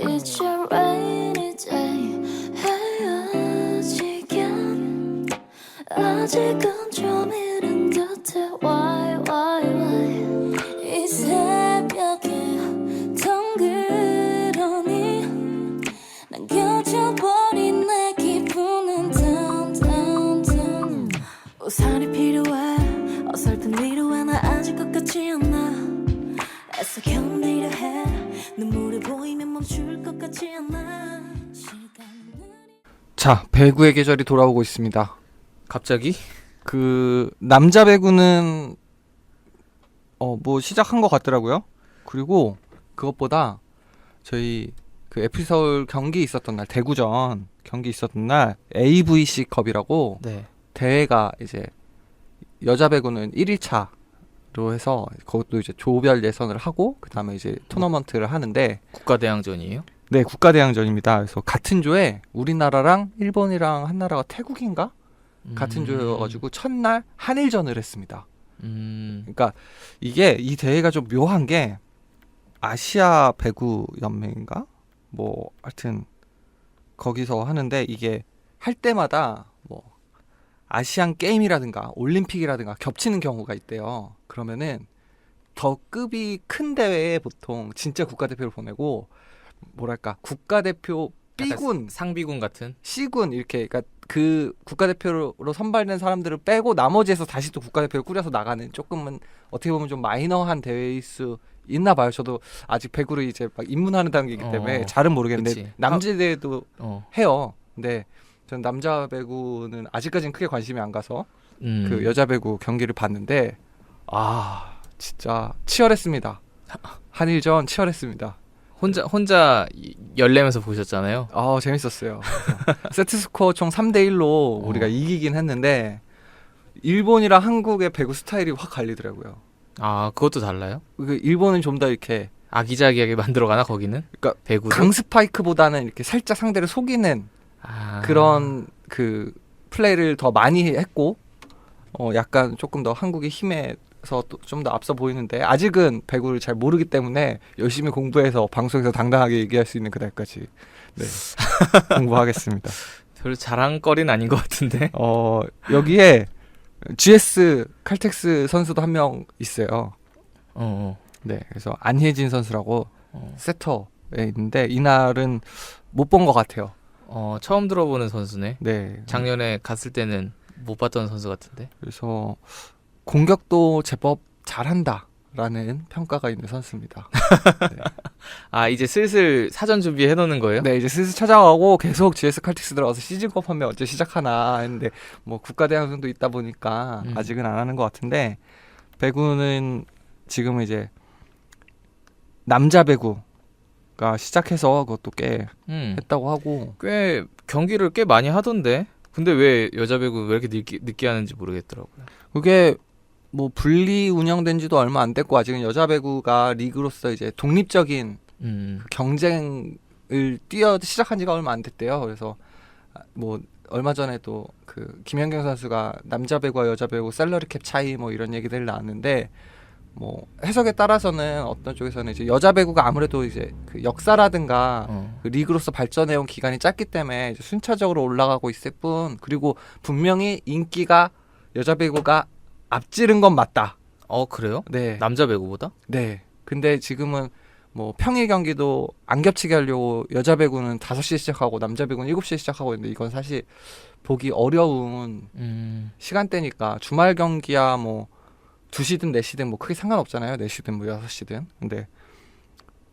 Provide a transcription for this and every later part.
It's a rainy day 헤어지긴 아직은 좀 이른 듯해 Why 이 새벽에 덩그러니 남겨져버린 내 기분은 down 우산이 필요해 어설픈 위로에 나 아직 것 같지 않아 애써 견디려 해 눈물이 보이면 멈출 것 같지 않아 자, 배구의 계절이 돌아오고 있습니다. 갑자기? 그 남자 배구는 뭐 시작한 것 같더라고요. 그리고 그것보다 저희 그 FC 서울 경기 있었던 날, 대구전 경기 있었던 날 AVC 컵이라고 네. 대회가 이제 여자 배구는 1일차로 해서 그것도 이제 조별 예선을 하고 그다음에 이제 토너먼트를 하는데 국가대항전이에요? 네, 국가대항전입니다. 그래서 같은 조에 우리나라랑 일본이랑 한 나라가 태국인가? 같은 조여가지고 첫날 한일전을 했습니다. 그러니까 이게 이 대회가 좀 묘한 게 아시아 배구 연맹인가? 뭐 하여튼 거기서 하는데 이게 할 때마다 뭐 아시안 게임이라든가 올림픽이라든가 겹치는 경우가 있대요. 그러면은 더 급이 큰 대회에 보통 진짜 국가대표를 보내고 뭐랄까 국가대표 B군, 상비군 같은? C군 이렇게 그러니까 그 국가대표로 선발된 사람들을 빼고 나머지에서 다시 또 국가대표를 꾸려서 나가는 조금은 어떻게 보면 좀 마이너한 대회일 수 있나 봐요. 저도 아직 배구를 이제 막 입문하는 단계이기 때문에 잘은 모르겠는데 그치. 남자 대회도 어. 해요. 근데 전 남자 배구는 아직까지는 크게 관심이 안 가서 그 그 여자 배구 경기를 봤는데 아 진짜 치열했습니다. 한일전 치열했습니다. 혼자 열내면서 보셨잖아요. 아 재밌었어요. 세트 스코어 총 3대1로 우리가 이기긴 했는데 일본이랑 한국의 배구 스타일이 확 갈리더라고요. 아, 그것도 달라요? 그 일본은 좀 더 이렇게 아기자기하게 만들어가나 거기는? 그러니까 배구도? 강스파이크보다는 이렇게 살짝 상대를 속이는 그런 그 플레이를 더 많이 했고 약간 조금 더 한국의 힘에서 좀 더 앞서 보이는데 아직은 배구를 잘 모르기 때문에 열심히 공부해서 방송에서 당당하게 얘기할 수 있는 그날까지 네. 공부하겠습니다. 별로 자랑거리는 아닌 것 같은데. 여기에 GS 칼텍스 선수도 한 명 있어요. 네, 그래서 안혜진 선수라고 세터에 있는데 이날은 못 본 것 같아요. 처음 들어보는 선수네. 네, 작년에 갔을 때는 못 봤던 선수 같은데. 그래서 공격도 제법 잘한다라는 평가가 있는 선수입니다. 네. 아, 이제 슬슬 사전 준비해 놓는 거예요? 네, 이제 슬슬 찾아가고 계속 GS 칼텍스 들어가서 시즌컵 하면 언제 시작하나 했는데 뭐 국가대항전도 있다 보니까 아직은 안 하는 것 같은데 배구는 지금 이제 남자 배구가 시작해서 그것도 꽤 했다고 하고 꽤 경기를 꽤 많이 하던데. 근데 왜 여자 배구 왜 이렇게 늦게 하는지 모르겠더라고요. 그게 뭐 분리 운영된 지도 얼마 안 됐고 아직은 여자 배구가 리그로서 이제 독립적인 경쟁을 시작한 지가 얼마 안 됐대요. 그래서 뭐 얼마 전에도 그 김연경 선수가 남자 배구와 여자 배구 셀러리 캡 차이 뭐 이런 얘기들 나왔는데 뭐 해석에 따라서는 어떤 쪽에서는 이제 여자 배구가 아무래도 이제 그 역사라든가 그 리그로서 발전해온 기간이 짧기 때문에 이제 순차적으로 올라가고 있을 뿐 그리고 분명히 인기가 여자 배구가 앞지른 건 맞다. 그래요? 네. 남자 배구보다? 네. 근데 지금은 뭐 평일 경기도 안 겹치게 하려고 여자 배구는 5시에 시작하고 남자 배구는 7시에 시작하고 있는데 이건 사실 보기 어려운 시간대니까 주말 경기야 뭐 2시든 4시든 뭐 크게 상관없잖아요. 4시든 뭐 6시든. 근데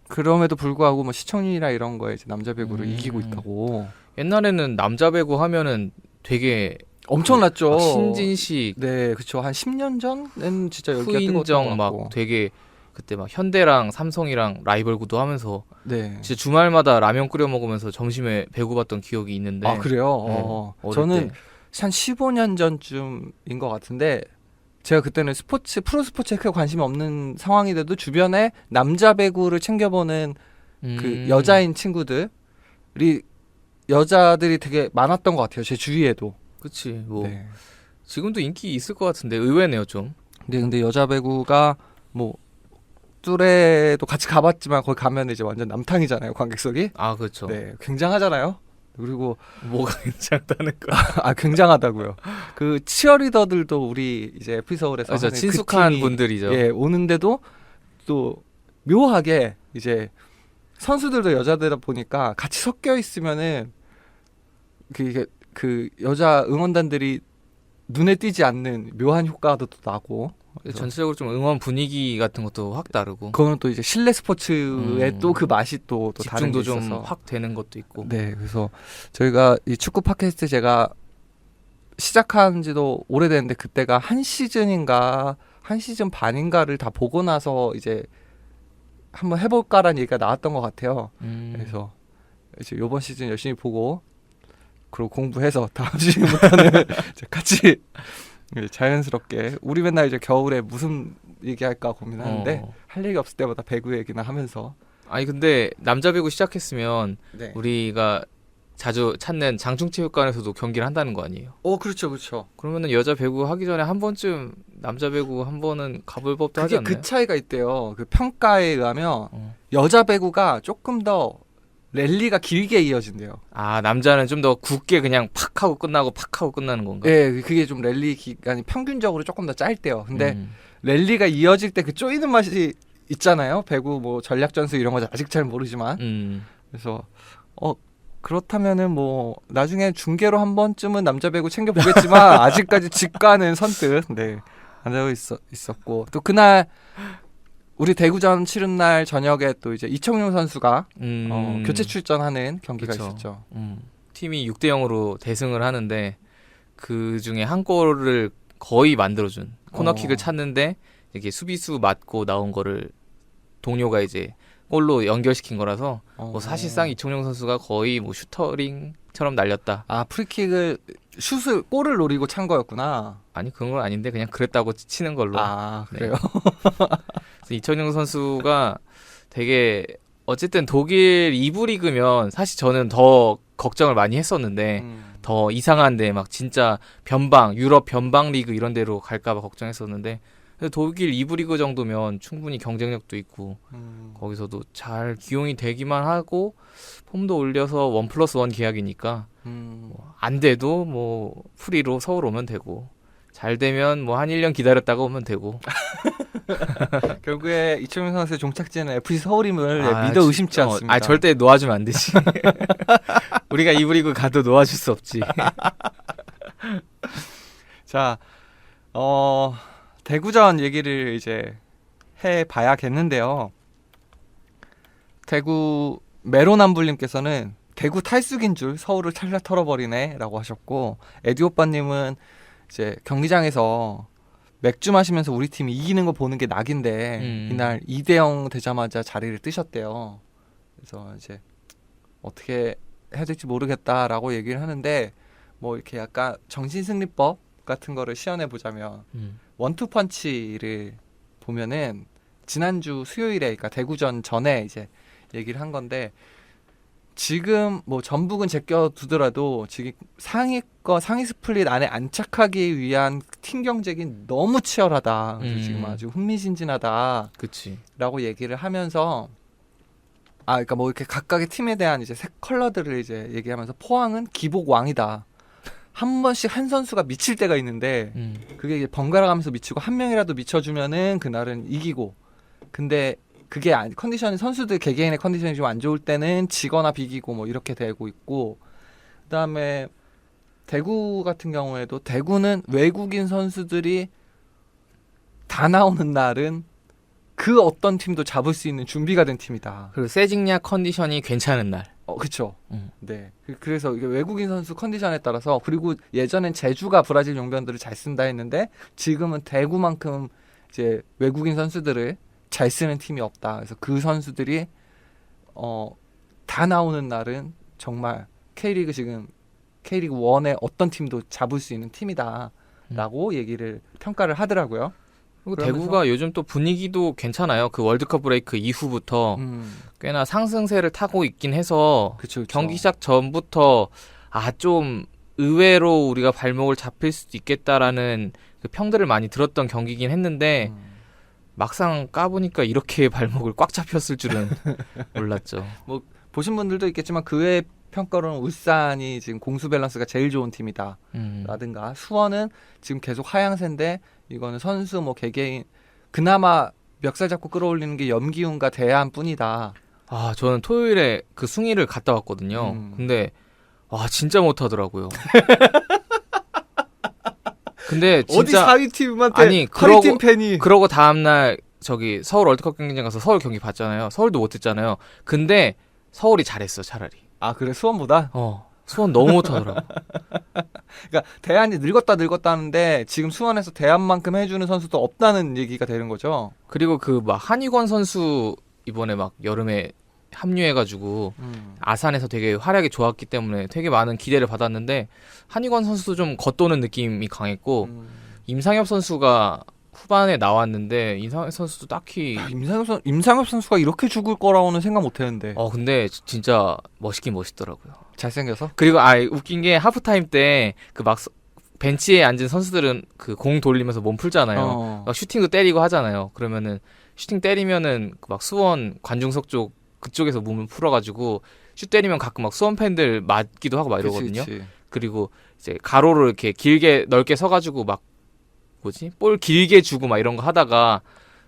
그럼에도 불구하고 뭐 시청률이나 이런 거에 이제 남자 배구를 이기고 있다고. 옛날에는 남자 배구 하면은 되게 엄청났죠. 신진식, 네, 그렇죠. 한 10년 전은 진짜 여기가 후인정 뜨거웠던 것 막 같고. 되게 그때 막 현대랑 삼성이랑 라이벌 구도 하면서 네. 진짜 주말마다 라면 끓여 먹으면서 점심에 배구 봤던 기억이 있는데. 아 그래요? 어릴 저는 때. 한 15년 전쯤인 것 같은데 제가 그때는 프로 스포츠에 크게 관심이 없는 상황인데도 주변에 남자 배구를 챙겨보는 그 여자인 친구들이 여자들이 되게 많았던 것 같아요. 제 주위에도. 그치 뭐 네. 지금도 인기 있을 것 같은데 의외네요 좀. 근데 여자 배구가 뭐 뚜레도 같이 가봤지만 거기 가면 이제 완전 남탕이잖아요, 관객석이. 아 그렇죠. 네, 굉장하잖아요. 그리고 뭐가 굉장하다는 거. 굉장하다고요. 그 치어리더들도 우리 이제 FC 서울에서 그렇죠. 하는 친숙한 팀이, 분들이죠. 예, 오는데도 또 묘하게 이제 선수들도 여자들이다 보니까 같이 섞여 있으면은 그 여자 응원단들이 눈에 띄지 않는 묘한 효과도 또 나고. 그래서 전체적으로 좀 응원 분위기 같은 것도 확 다르고 그거는 또 이제 실내 스포츠의 또 그 맛이 또 다른 게 집중도 좀 있어서. 확 되는 것도 있고. 네, 그래서 저희가 이 축구 팟캐스트 제가 시작한 지도 오래됐는데 그때가 한 시즌 반인가를 다 보고 나서 이제 한번 해볼까라는 얘기가 나왔던 것 같아요. 그래서 이제 이번 시즌 열심히 보고 그리고 공부해서 다음 시즌부터는 이제 같이 자연스럽게 우리 맨날 이제 겨울에 무슨 얘기할까 고민하는데 할 얘기 없을 때마다 배구 얘기나 하면서. 아니 근데 남자 배구 시작했으면 네. 우리가 자주 찾는 장충체육관에서도 경기를 한다는 거 아니에요? 그렇죠, 그렇죠. 그러면은 여자 배구 하기 전에 한 번쯤 남자 배구 한 번은 가볼 법도 하지 그게 않나요? 그 차이가 있대요. 그 평가에 의하면 여자 배구가 조금 더 랠리가 길게 이어진대요. 아 남자는 좀 더 굳게 그냥 팍 하고 끝나고 팍 하고 끝나는 건가? 예, 그게 좀 랠리 기간이 평균적으로 조금 더 짧대요. 근데 랠리가 이어질 때 그 쪼이는 맛이 있잖아요. 배구 뭐 전략 전술 이런 거 아직 잘 모르지만. 그래서 그렇다면은 뭐 나중에 중계로 한 번쯤은 남자 배구 챙겨 보겠지만 아직까지 직관은 선뜻 안 하고 있었고 또 그날 우리 대구전 치른 날 저녁에 또 이제 이청용 선수가 교체 출전하는 경기가 그쵸. 있었죠. 팀이 6대 0으로 대승을 하는데 그 중에 한 골을 거의 만들어준 코너킥을 찼는데 이게 수비수 맞고 나온 거를 동료가 이제 골로 연결시킨 거라서 뭐 사실상 이청용 선수가 거의 뭐 슈터링처럼 날렸다. 프리킥을 골을 노리고 찬 거였구나. 아니 그런 건 아닌데 그냥 그랬다고 치는 걸로. 그래요? 그래서 이청용 선수가 되게 어쨌든 독일 2부 리그면 사실 저는 더 걱정을 많이 했었는데 더 이상한데 막 진짜 유럽 변방 리그 이런 데로 갈까봐 걱정했었는데 독일 2부 리그 정도면 충분히 경쟁력도 있고 거기서도 잘 기용이 되기만 하고 폼도 올려서 1+1 계약이니까 안 돼도 뭐 프리로 서울 오면 되고 잘 되면 뭐 한 1년 기다렸다가 오면 되고 결국에 이청용 선수의 종착지는 FC 서울임을 믿어 의심치 않습니다. 절대 놓아주면 안 되지. 우리가 2부 리그 가도 놓아줄 수 없지. 자, 대구전 얘기를 이제 해봐야겠는데요. 대구 메로남불님께서는 대구 탈숙인 줄 서울을 찰나 털어버리네라고 하셨고 에디오빠님은 이제 경기장에서 맥주 마시면서 우리 팀이 이기는 거 보는 게 낙인데 이날 2대0 되자마자 자리를 뜨셨대요. 그래서 이제 어떻게 해야 될지 모르겠다라고 얘기를 하는데 뭐 이렇게 약간 정신승리법 같은 거를 시연해 보자면 원투펀치를 보면은 지난주 수요일에 그러니까 대구전 전에 이제 얘기를 한 건데 지금 뭐 전북은 제껴두더라도 지금 상위 스플릿 안에 안착하기 위한 팀 경쟁이 너무 치열하다. 그래서 지금 아주 흥미진진하다. 그치. 라고 얘기를 하면서 그러니까 뭐 이렇게 각각의 팀에 대한 이제 색 컬러들을 이제 얘기하면서 포항은 기복 왕이다. 한 번씩 한 선수가 미칠 때가 있는데 그게 이제 번갈아 가면서 미치고 한 명이라도 미쳐주면은 그날은 이기고 근데 그게 컨디션이 선수들 개개인의 컨디션이 좀 안 좋을 때는 지거나 비기고 뭐 이렇게 되고 있고 그다음에 대구 같은 경우에도 대구는 외국인 선수들이 다 나오는 날은 그 어떤 팀도 잡을 수 있는 준비가 된 팀이다. 그리고 세징야 컨디션이 괜찮은 날. 그렇죠. 네. 그래서 이게 외국인 선수 컨디션에 따라서 그리고 예전엔 제주가 브라질 용병들을 잘 쓴다 했는데 지금은 대구만큼 이제 외국인 선수들을 잘 쓰는 팀이 없다. 그래서 그 선수들이 다 나오는 날은 정말 K리그 1의 어떤 팀도 잡을 수 있는 팀이다라고 얘기를 평가를 하더라고요. 그리고 대구가 요즘 또 분위기도 괜찮아요. 그 월드컵 브레이크 이후부터 꽤나 상승세를 타고 있긴 해서 그쵸. 경기 시작 전부터 좀 의외로 우리가 발목을 잡힐 수도 있겠다라는 그 평들을 많이 들었던 경기긴 했는데 막상 까보니까 이렇게 발목을 꽉 잡혔을 줄은 몰랐죠. 보신 분들도 있겠지만 그 외 평가로는 울산이 지금 공수 밸런스가 제일 좋은 팀이다. 라든가 수원은 지금 계속 하향세인데 이거는 선수 뭐 개개인 그나마 멱살 잡고 끌어올리는 게 염기훈과 대한뿐이다. 아, 저는 토요일에 그 숭이를 갔다 왔거든요. 근데 와 진짜 못하더라고요. 근데 진짜 어디 4위 팀한테 아니, 8위 팀 팬이 그러고 다음날 저기 서울 월드컵 경기장 가서 서울 경기 봤잖아요. 서울도 못했잖아요. 근데 서울이 잘했어 차라리. 아 그래 수원보다? 수원 너무 못하더라고. 그러니까 대한이 늙었다 하는데 지금 수원에서 대한만큼 해주는 선수도 없다는 얘기가 되는 거죠. 그리고 그 막 한희권 선수 이번에 막 여름에 합류해가지고 아산에서 되게 활약이 좋았기 때문에 되게 많은 기대를 받았는데 한희권 선수도 좀 겉도는 느낌이 강했고 임상엽 선수가 후반에 나왔는데 임상엽 선수도 딱히 임상엽 선수가 이렇게 죽을 거라고는 생각 못했는데. 근데 진짜 멋있긴 멋있더라고요. 잘생겨서? 그리고 웃긴 게 하프타임 때 그 막 벤치에 앉은 선수들은 그 공 돌리면서 몸 풀잖아요. 막 슈팅도 때리고 하잖아요. 그러면은 슈팅 때리면은 막 수원 관중석 쪽 그쪽에서 몸을 풀어가지고 슛 때리면 가끔 막 수원 팬들 맞기도 하고 막 이러거든요. 그치. 그리고 이제 가로를 이렇게 길게 넓게 서가지고 막 볼 길게 주고 막 이런 거 하다가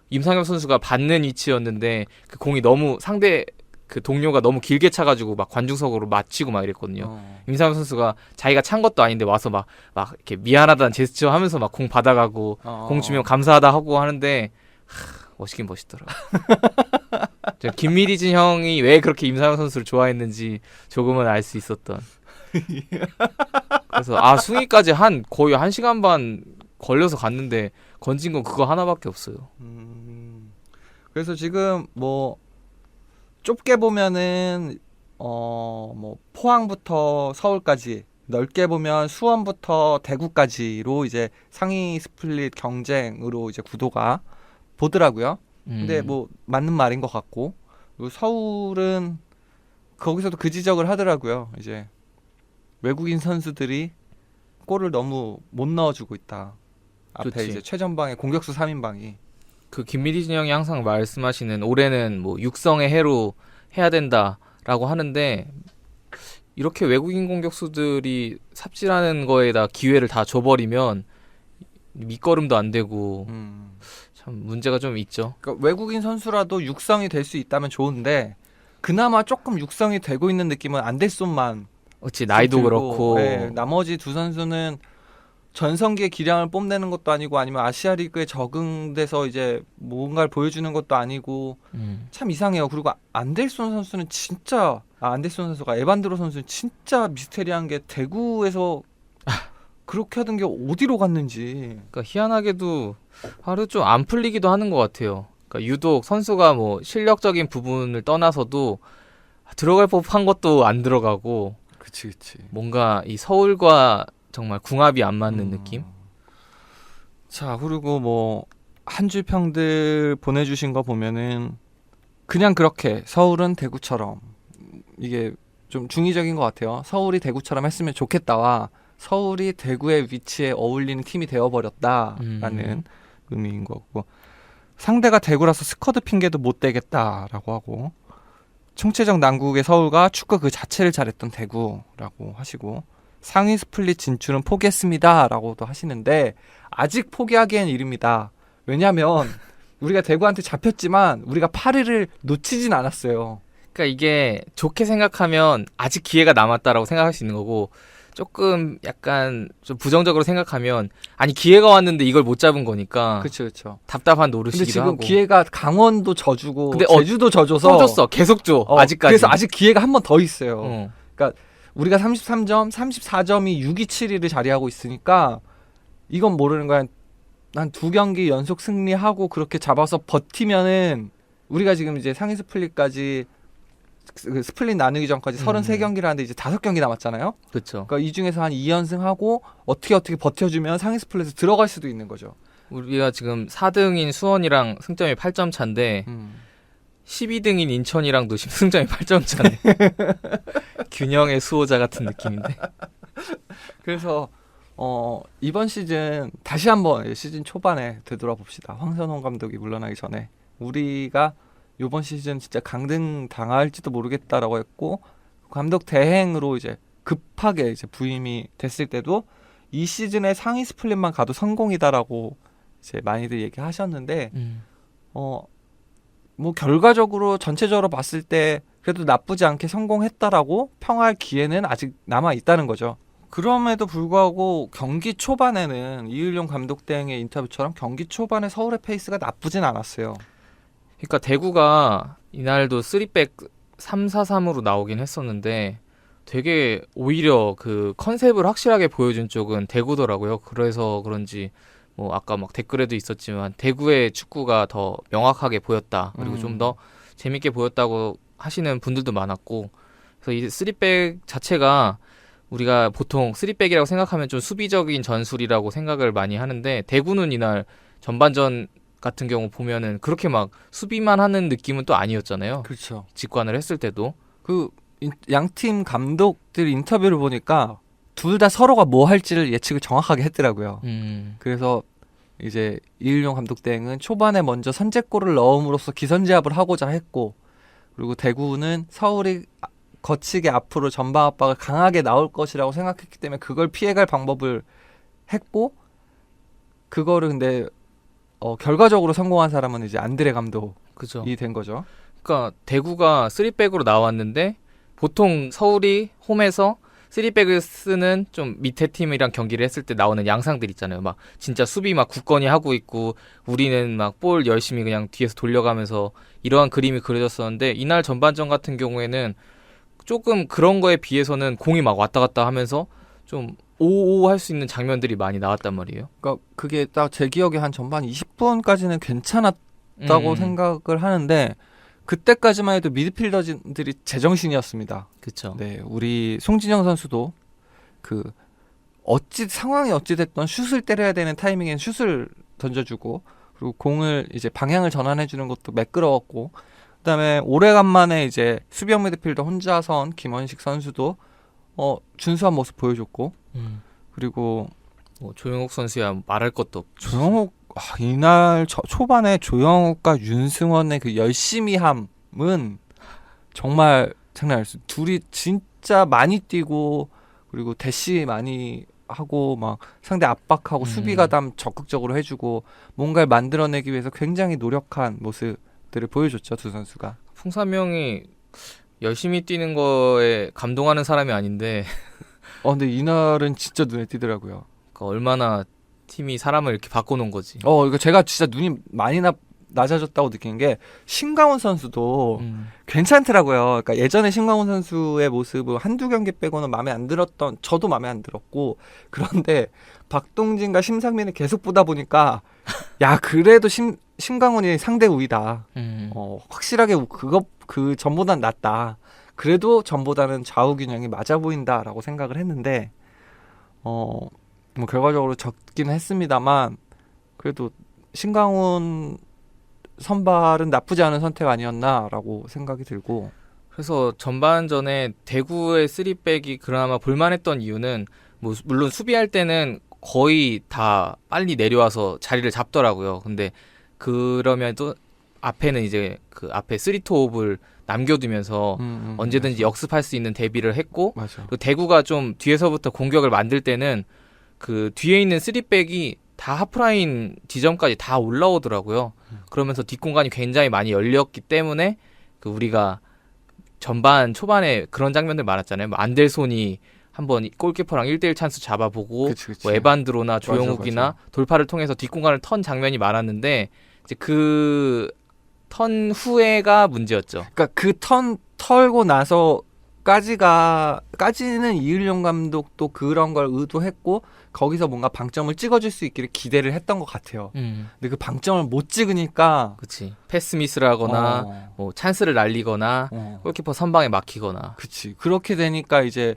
임상엽 선수가 받는 위치였는데 그 공이 너무 상대 그 동료가 너무 길게 차가지고 막 관중석으로 맞히고 막 이랬거든요. 임상엽 선수가 자기가 찬 것도 아닌데 와서 막 이렇게 미안하다는 제스처 하면서 막 공 받아가고 공 주면 감사하다 하고 하는데 멋있긴 멋있더라. 김미리진 형이 왜 그렇게 임상엽 선수를 좋아했는지 조금은 알 수 있었던. 그래서 숭이까지 거의 1시간 반 걸려서 갔는데 건진 건 그거 하나밖에 없어요. 그래서 지금 뭐 좁게 보면은 뭐 포항부터 서울까지, 넓게 보면 수원부터 대구까지로 이제 상위 스플릿 경쟁으로 이제 구도가 보더라고요. 근데 뭐 맞는 말인 것 같고, 그리고 서울은 거기서도 그 지적을 하더라고요. 이제 외국인 선수들이 골을 너무 못 넣어주고 있다. 앞에 좋지. 이제 최전방에 공격수 3인방이. 그 김미리진 형이 항상 말씀하시는 올해는 뭐 육성의 해로 해야 된다라고 하는데 이렇게 외국인 공격수들이 삽질하는 거에다 기회를 다 줘버리면 밑거름도 안 되고 참 문제가 좀 있죠. 그러니까 외국인 선수라도 육성이 될 수 있다면 좋은데 그나마 조금 육성이 되고 있는 느낌은 안델손만. 그렇지, 나이도 들고, 그렇고. 네, 나머지 두 선수는 전성기의 기량을 뽐내는 것도 아니고 아니면 아시아 리그에 적응돼서 이제 뭔가를 보여주는 것도 아니고 참 이상해요. 그리고 안델손 선수는 진짜 안델손 선수가 에반드로 선수는 진짜 미스테리한 게 대구에서 그렇게 하던 게 어디로 갔는지. 그러니까 희한하게도 하루 좀 안 풀리기도 하는 것 같아요. 그러니까 유독 선수가 뭐 실력적인 부분을 떠나서도 들어갈 법한 것도 안 들어가고. 그치. 뭔가 이 서울과 정말 궁합이 안 맞는 느낌? 자, 그리고 뭐 한 줄 평들 보내주신 거 보면은 그냥 그렇게 서울은 대구처럼, 이게 좀 중의적인 것 같아요. 서울이 대구처럼 했으면 좋겠다와 서울이 대구의 위치에 어울리는 팀이 되어버렸다라는 의미인 거고, 상대가 대구라서 스쿼드 핑계도 못 대겠다라고 하고, 총체적 난국의 서울과 축구 그 자체를 잘했던 대구라고 하시고, 상위 스플릿 진출은 포기했습니다 라고도 하시는데 아직 포기하기엔 이릅니다. 왜냐하면 우리가 대구한테 잡혔지만 우리가 8위를 놓치진 않았어요. 그러니까 이게 좋게 생각하면 아직 기회가 남았다라고 생각할 수 있는 거고, 조금 약간 좀 부정적으로 생각하면 아니 기회가 왔는데 이걸 못 잡은 거니까 그렇죠. 답답한 근데 노릇이기도 지금 하고. 기회가 강원도 져주고 근데 제주도 져줘서 또 줬어. 계속 줘. 아직까지. 그래서 아직 기회가 한 번 더 있어요. 그러니까 우리가 33점, 34점이 6위, 7위를 자리하고 있으니까 이건 모르는 거야. 한 2경기 연속 승리하고 그렇게 잡아서 버티면은 우리가 지금 이제 상위 스플릿까지 스플릿 나누기 전까지 33경기를 하는데 이제 5경기 남았잖아요. 그렇죠. 그러니까 이 중에서 한 2연승하고 어떻게 버텨주면 상위 스플릿에 들어갈 수도 있는 거죠. 우리가 지금 4등인 수원이랑 승점이 8점 차인데 12등인 인천이랑도 지금 승점이 8점 차네. 균형의 수호자 같은 느낌인데. 그래서 이번 시즌 다시 한번 시즌 초반에 되돌아봅시다. 황선홍 감독이 물러나기 전에 우리가 이번 시즌 진짜 강등 당할지도 모르겠다라고 했고 감독 대행으로 이제 급하게 이제 부임이 됐을 때도 이 시즌에 상위 스플릿만 가도 성공이다라고 이제 많이들 얘기하셨는데 뭐 결과적으로 전체적으로 봤을 때 그래도 나쁘지 않게 성공했다라고 평할 기회는 아직 남아 있다는 거죠. 그럼에도 불구하고 경기 초반에는 이일용 감독 대행의 인터뷰처럼 경기 초반에 서울의 페이스가 나쁘진 않았어요. 그러니까 대구가 이날도 3백 3-4-3으로 나오긴 했었는데 되게 오히려 그 컨셉을 확실하게 보여준 쪽은 대구더라고요. 그래서 그런지 뭐 아까 막 댓글에도 있었지만 대구의 축구가 더 명확하게 보였다. 그리고 좀 더 재밌게 보였다고 하시는 분들도 많았고 그래서 이 3백 자체가 우리가 보통 3백이라고 생각하면 좀 수비적인 전술이라고 생각을 많이 하는데 대구는 이날 전반전 같은 경우 보면은 그렇게 막 수비만 하는 느낌은 또 아니었잖아요. 그렇죠. 직관을 했을 때도 그 양팀 감독들 인터뷰를 보니까 둘 다 서로가 뭐 할지를 예측을 정확하게 했더라고요. 그래서 이제 이일용 감독 대행은 초반에 먼저 선제골을 넣음으로써 기선제압을 하고자 했고 그리고 대구는 서울이 거치게 앞으로 전방 압박을 강하게 나올 것이라고 생각했기 때문에 그걸 피해갈 방법을 했고 그거를 근데 결과적으로 성공한 사람은 이제 안드레 감독이 그죠. 된 거죠. 그러니까 대구가 3백으로 나왔는데 보통 서울이 홈에서 3백을 쓰는 좀 밑에 팀이랑 경기를 했을 때 나오는 양상들 있잖아요. 막 진짜 수비 막 굳건히 하고 있고 우리는 막 볼 열심히 그냥 뒤에서 돌려가면서 이러한 그림이 그려졌었는데 이날 전반전 같은 경우에는 조금 그런 거에 비해서는 공이 막 왔다 갔다 하면서 좀 오오 할 수 있는 장면들이 많이 나왔단 말이에요. 그러니까 그게 딱 제 기억에 한 전반 20분까지는 괜찮았다고 생각을 하는데 그때까지만 해도 미드필더들이 제정신이었습니다. 그렇죠. 네, 우리 송진영 선수도 그 상황이 어찌 됐던 슛을 때려야 되는 타이밍엔 슛을 던져주고 그리고 공을 이제 방향을 전환해주는 것도 매끄러웠고 그다음에 오래간만에 이제 수비형 미드필더 혼자 선 김원식 선수도 준수한 모습 보여줬고 그리고 뭐 조용욱 선수야 말할 것도 없죠. 조영욱 이날 초반에 조영욱과 윤승원의 그 열심히함은 정말 장난 아니었어요. 둘이 진짜 많이 뛰고 그리고 대시 많이 하고 막 상대 압박하고 수비 가담 적극적으로 해주고 뭔가를 만들어내기 위해서 굉장히 노력한 모습들을 보여줬죠. 두 선수가. 풍삼형이 열심히 뛰는 거에 감동하는 사람이 아닌데 근데 이날은 진짜 눈에 띄더라고요. 그러니까 얼마나 팀이 사람을 이렇게 바꿔놓은 거지. 이거 제가 진짜 눈이 많이 낮아졌다고 느끼는 게 신강훈 선수도 괜찮더라고요. 그러니까 예전에 신강훈 선수의 모습을 한두 경기 빼고는 마음에 안 들었던 저도 마음에 안 들었고 그런데 박동진과 심상민을 계속 보다 보니까 야 그래도 신강훈이 상대 우위다. 확실하게 그 전보단 낫다. 그래도 전보다는 좌우 균형이 맞아 보인다라고 생각을 했는데 뭐 결과적으로 적긴 했습니다만 그래도 신강훈 선발은 나쁘지 않은 선택 아니었나라고 생각이 들고 그래서 전반전에 대구의 3백이 그나마 볼만했던 이유는 뭐 물론 수비할 때는 거의 다 빨리 내려와서 자리를 잡더라고요. 근데 그러면도 앞에는 이제 그 앞에 3-5를 남겨두면서 언제든지 역습할 수 있는 대비를 했고 맞아. 그리고 대구가 좀 뒤에서부터 공격을 만들 때는 그 뒤에 있는 3백이 다 하프라인 지점까지 다 올라오더라고요. 그러면서 뒷공간이 굉장히 많이 열렸기 때문에 그 우리가 전반 초반에 그런 장면들 많았잖아요. 뭐 안델손이 한번 골키퍼랑 1대1 찬스 잡아보고 그치. 뭐 에반드로나 조영욱이나 맞아. 돌파를 통해서 뒷공간을 턴 장면이 많았는데 이제 그 턴 후에가 문제였죠. 그러니까 그 턴 털고 나서까지는 이일용 감독도 그런 걸 의도했고 거기서 뭔가 방점을 찍어줄 수 있기를 기대를 했던 것 같아요. 근데 그 방점을 못 찍으니까 그치. 패스 미스를 하거나 뭐 찬스를 날리거나 골키퍼 선방에 막히거나. 그치. 그렇게 되니까 이제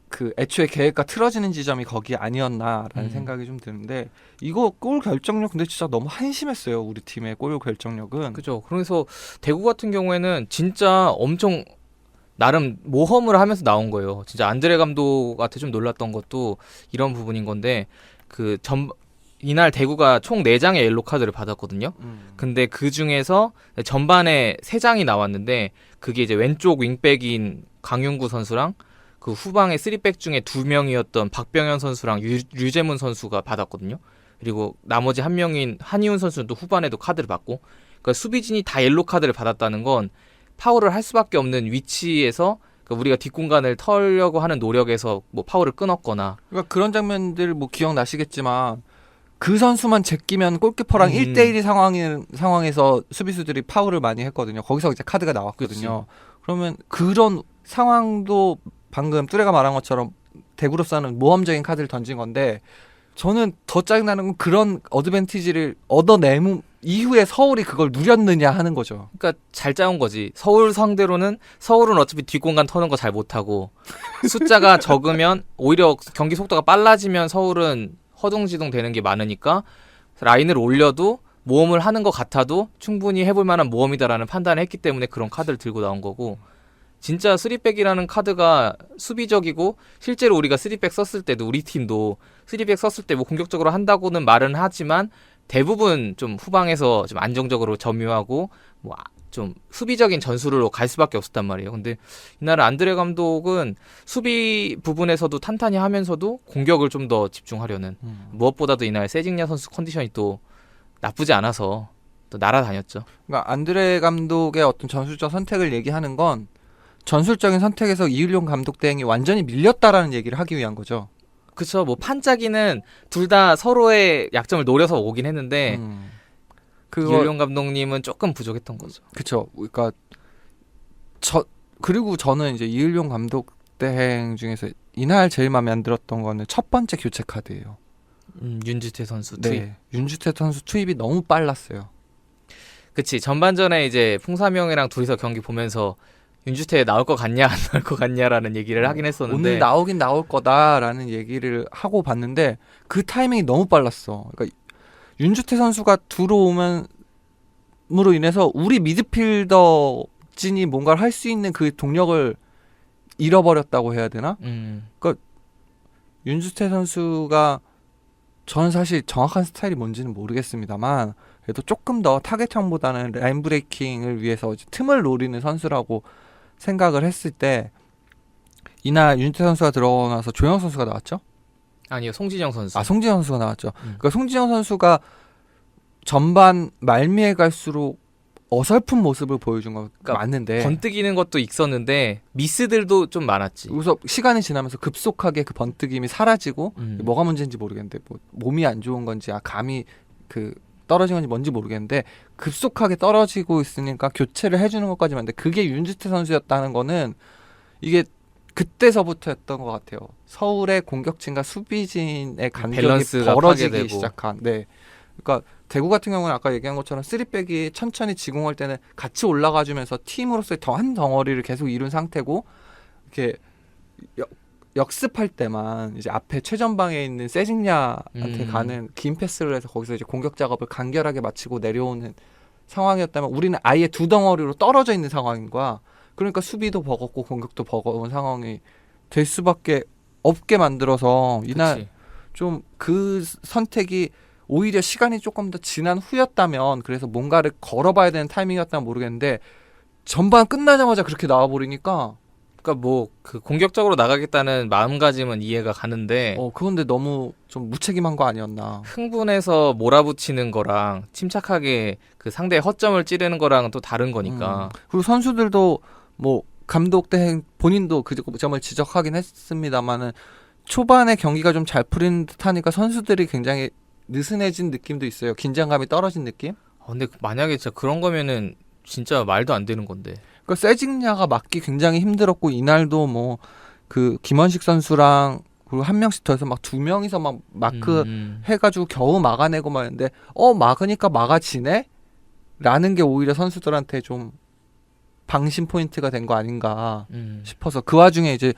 그 애초에 계획과 틀어지는 지점이 거기 아니었나라는 생각이 좀 드는데 이거 골 결정력 근데 진짜 너무 한심했어요. 우리 팀의 골 결정력은. 그죠. 그래서 대구 같은 경우에는 진짜 엄청 나름 모험을 하면서 나온 거예요. 진짜 안드레 감독한테 좀 놀랐던 것도 이런 부분인 건데 이날 대구가 총 4장의 옐로 카드를 받았거든요. 근데 그 중에서 전반에 3장이 나왔는데 그게 이제 왼쪽 윙백인 강윤구 선수랑 그 후방의 3백 중에 2명이었던 박병현 선수랑 류재문 선수가 받았거든요. 그리고 나머지 한 명인 한희훈 선수는 또 후반에도 카드를 받고, 그러니까 수비진이 다 옐로 카드를 받았다는 건 파울을 할 수밖에 없는 위치에서 우리가 뒷공간을 털려고 하는 노력에서 뭐 파울을 끊었거나. 그러니까 그런 장면들 뭐 기억나시겠지만 그 선수만 제끼면 골키퍼랑 1대1 상황에서 수비수들이 파울을 많이 했거든요. 거기서 이제 카드가 나왔거든요. 그치. 그러면 그런 상황도 방금 뚜레가 말한 것처럼 대구로서는 모험적인 카드를 던진 건데, 저는 더 짜증나는 건 그런 어드밴티지를 얻어내는 이후에 서울이 그걸 누렸느냐 하는 거죠. 그러니까 잘 짜온 거지. 서울 상대로는 서울은 어차피 뒷공간 터는 거 잘 못하고 숫자가 적으면 오히려 경기 속도가 빨라지면 서울은 허둥지둥 되는 게 많으니까 라인을 올려도 모험을 하는 것 같아도 충분히 해볼 만한 모험이다라는 판단을 했기 때문에 그런 카드를 들고 나온 거고, 진짜 3백이라는 카드가 수비적이고 실제로 우리가 3백 썼을 때도 우리 팀도 3백 썼을 때 뭐 공격적으로 한다고는 말은 하지만 대부분 좀 후방에서 좀 안정적으로 점유하고 뭐 좀 수비적인 전술로 갈 수밖에 없었단 말이에요. 근데 이날은 안드레 감독은 수비 부분에서도 탄탄히 하면서도 공격을 좀 더 집중하려는, 무엇보다도 이날 세징야 선수 컨디션이 또 나쁘지 않아서 또 날아다녔죠. 그러니까 안드레 감독의 어떤 전술적 선택을 얘기하는 건 전술적인 선택에서 이을용 감독 대행이 완전히 밀렸다라는 얘기를 하기 위한 거죠. 그쵸. 뭐 판짜기는 둘 다 서로의 약점을 노려서 오긴 했는데 이을용 감독님은 조금 부족했던 거죠. 그쵸. 그러니까 그리고 저는 이제 이을용 감독 대행 중에서 이날 제일 마음에 안 들었던 거는 첫 번째 교체 카드예요. 윤주태 선수 투입. 네, 윤주태 선수 투입이 너무 빨랐어요. 그치. 전반전에 이제 풍삼형이랑 둘이서 경기 보면서 윤주태 나올 것 같냐 안 나올 것 같냐라는 얘기를 하긴 했었는데, 오늘 나오긴 나올 거다라는 얘기를 하고 봤는데 그 타이밍이 너무 빨랐어. 그러니까 윤주태 선수가 들어오면으로 인해서 우리 미드필더진이 뭔가를 할 수 있는 그 동력을 잃어버렸다고 해야 되나? 그러니까 윤주태 선수가, 저는 사실 정확한 스타일이 뭔지는 모르겠습니다만 그래도 조금 더 타겟형보다는 라인 브레이킹을 위해서 틈을 노리는 선수라고 생각을 했을 때, 이날 윤주태 선수가 들어가서 조영 선수가 나왔죠? 아니요, 송진영 선수. 송진영 선수가 나왔죠. 그러니까 송진영 선수가 전반 말미에 갈수록 어설픈 모습을 보여준 거 그러니까 맞는데, 번뜩이는 것도 있었는데 미스들도 좀 많았지. 그래서 시간이 지나면서 급속하게 그 번뜩임이 사라지고 뭐가 문제인지 모르겠는데 뭐 몸이 안 좋은 건지 감이 그 떨어진 건지 뭔지 모르겠는데 급속하게 떨어지고 있으니까 교체를 해주는 것까지 맞는데 그게 윤주태 선수였다는 거는 이게 그때서부터였던 것 같아요. 서울의 공격진과 수비진의 간격이 벌어지기 파괴되고. 시작한. 네. 그러니까 대구 같은 경우는 아까 얘기한 것처럼 3백이 천천히 지공할 때는 같이 올라가주면서 팀으로서의 한 덩어리를 계속 이룬 상태고, 이렇게 역습할 때만 이제 앞에 최전방에 있는 세징야한테 가는 긴 패스를 해서 거기서 이제 공격 작업을 간결하게 마치고 내려오는 상황이었다면, 우리는 아예 두 덩어리로 떨어져 있는 상황인 거야. 그러니까 수비도 버겁고 공격도 버거운 상황이 될 수밖에 없게 만들어서 이날 좀 그 선택이 오히려 시간이 조금 더 지난 후였다면, 그래서 뭔가를 걸어봐야 되는 타이밍이었다면 모르겠는데 전반 끝나자마자 그렇게 나와버리니까, 그러니까 뭐 그 공격적으로 나가겠다는 마음가짐은 이해가 가는데 그건데 너무 좀 무책임한 거 아니었나. 흥분해서 몰아붙이는 거랑 침착하게 그 상대의 허점을 찌르는 거랑은 또 다른 거니까. 그리고 선수들도 뭐 감독 대행 본인도 그 점을 지적하긴 했습니다만은 초반에 경기가 좀 잘 풀리는 듯하니까 선수들이 굉장히 느슨해진 느낌도 있어요. 긴장감이 떨어진 느낌? 근데 만약에 진짜 그런 거면은 진짜 말도 안 되는 건데. 그러니까 세징야가 막기 굉장히 힘들었고, 이날도 뭐 그 김원식 선수랑 그리고 한 명씩 더해서 막 2명이서 막 마크 해가지고 겨우 막아내고 막 했는데 막으니까 막아지네? 라는 게 오히려 선수들한테 좀 방심 포인트가 된 거 아닌가 싶어서, 그 와중에 이제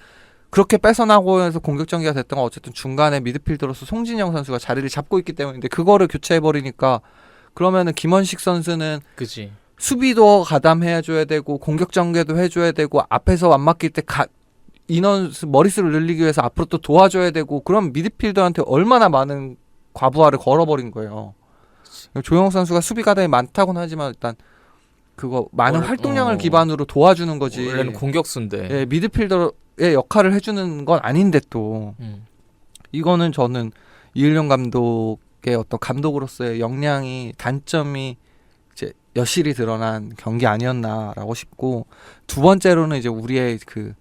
그렇게 뺏어나고 해서 공격 전개가 됐던 건 어쨌든 중간에 미드필더로서 송진영 선수가 자리를 잡고 있기 때문인데, 그거를 교체해버리니까 그러면은 김원식 선수는 그치. 수비도 가담해줘야 되고 공격 전개도 해줘야 되고 앞에서 안 맡길 때 인원수 머릿수를 늘리기 위해서 앞으로 또 도와줘야 되고 그럼 미드필더한테 얼마나 많은 과부하를 걸어버린 거예요. 조영욱 선수가 수비 가담이 많다고는 하지만 일단 그거 많은 활동량을 기반으로 도와주는 거지. 원래는 공격수인데. 예, 미드필더의 역할을 해주는 건 아닌데 또 이거는 저는 이을령 감독의 어떤 감독으로서의 역량이 단점이 이제 여실히 드러난 경기 아니었나라고 싶고 두 번째로는 이제 우리의 그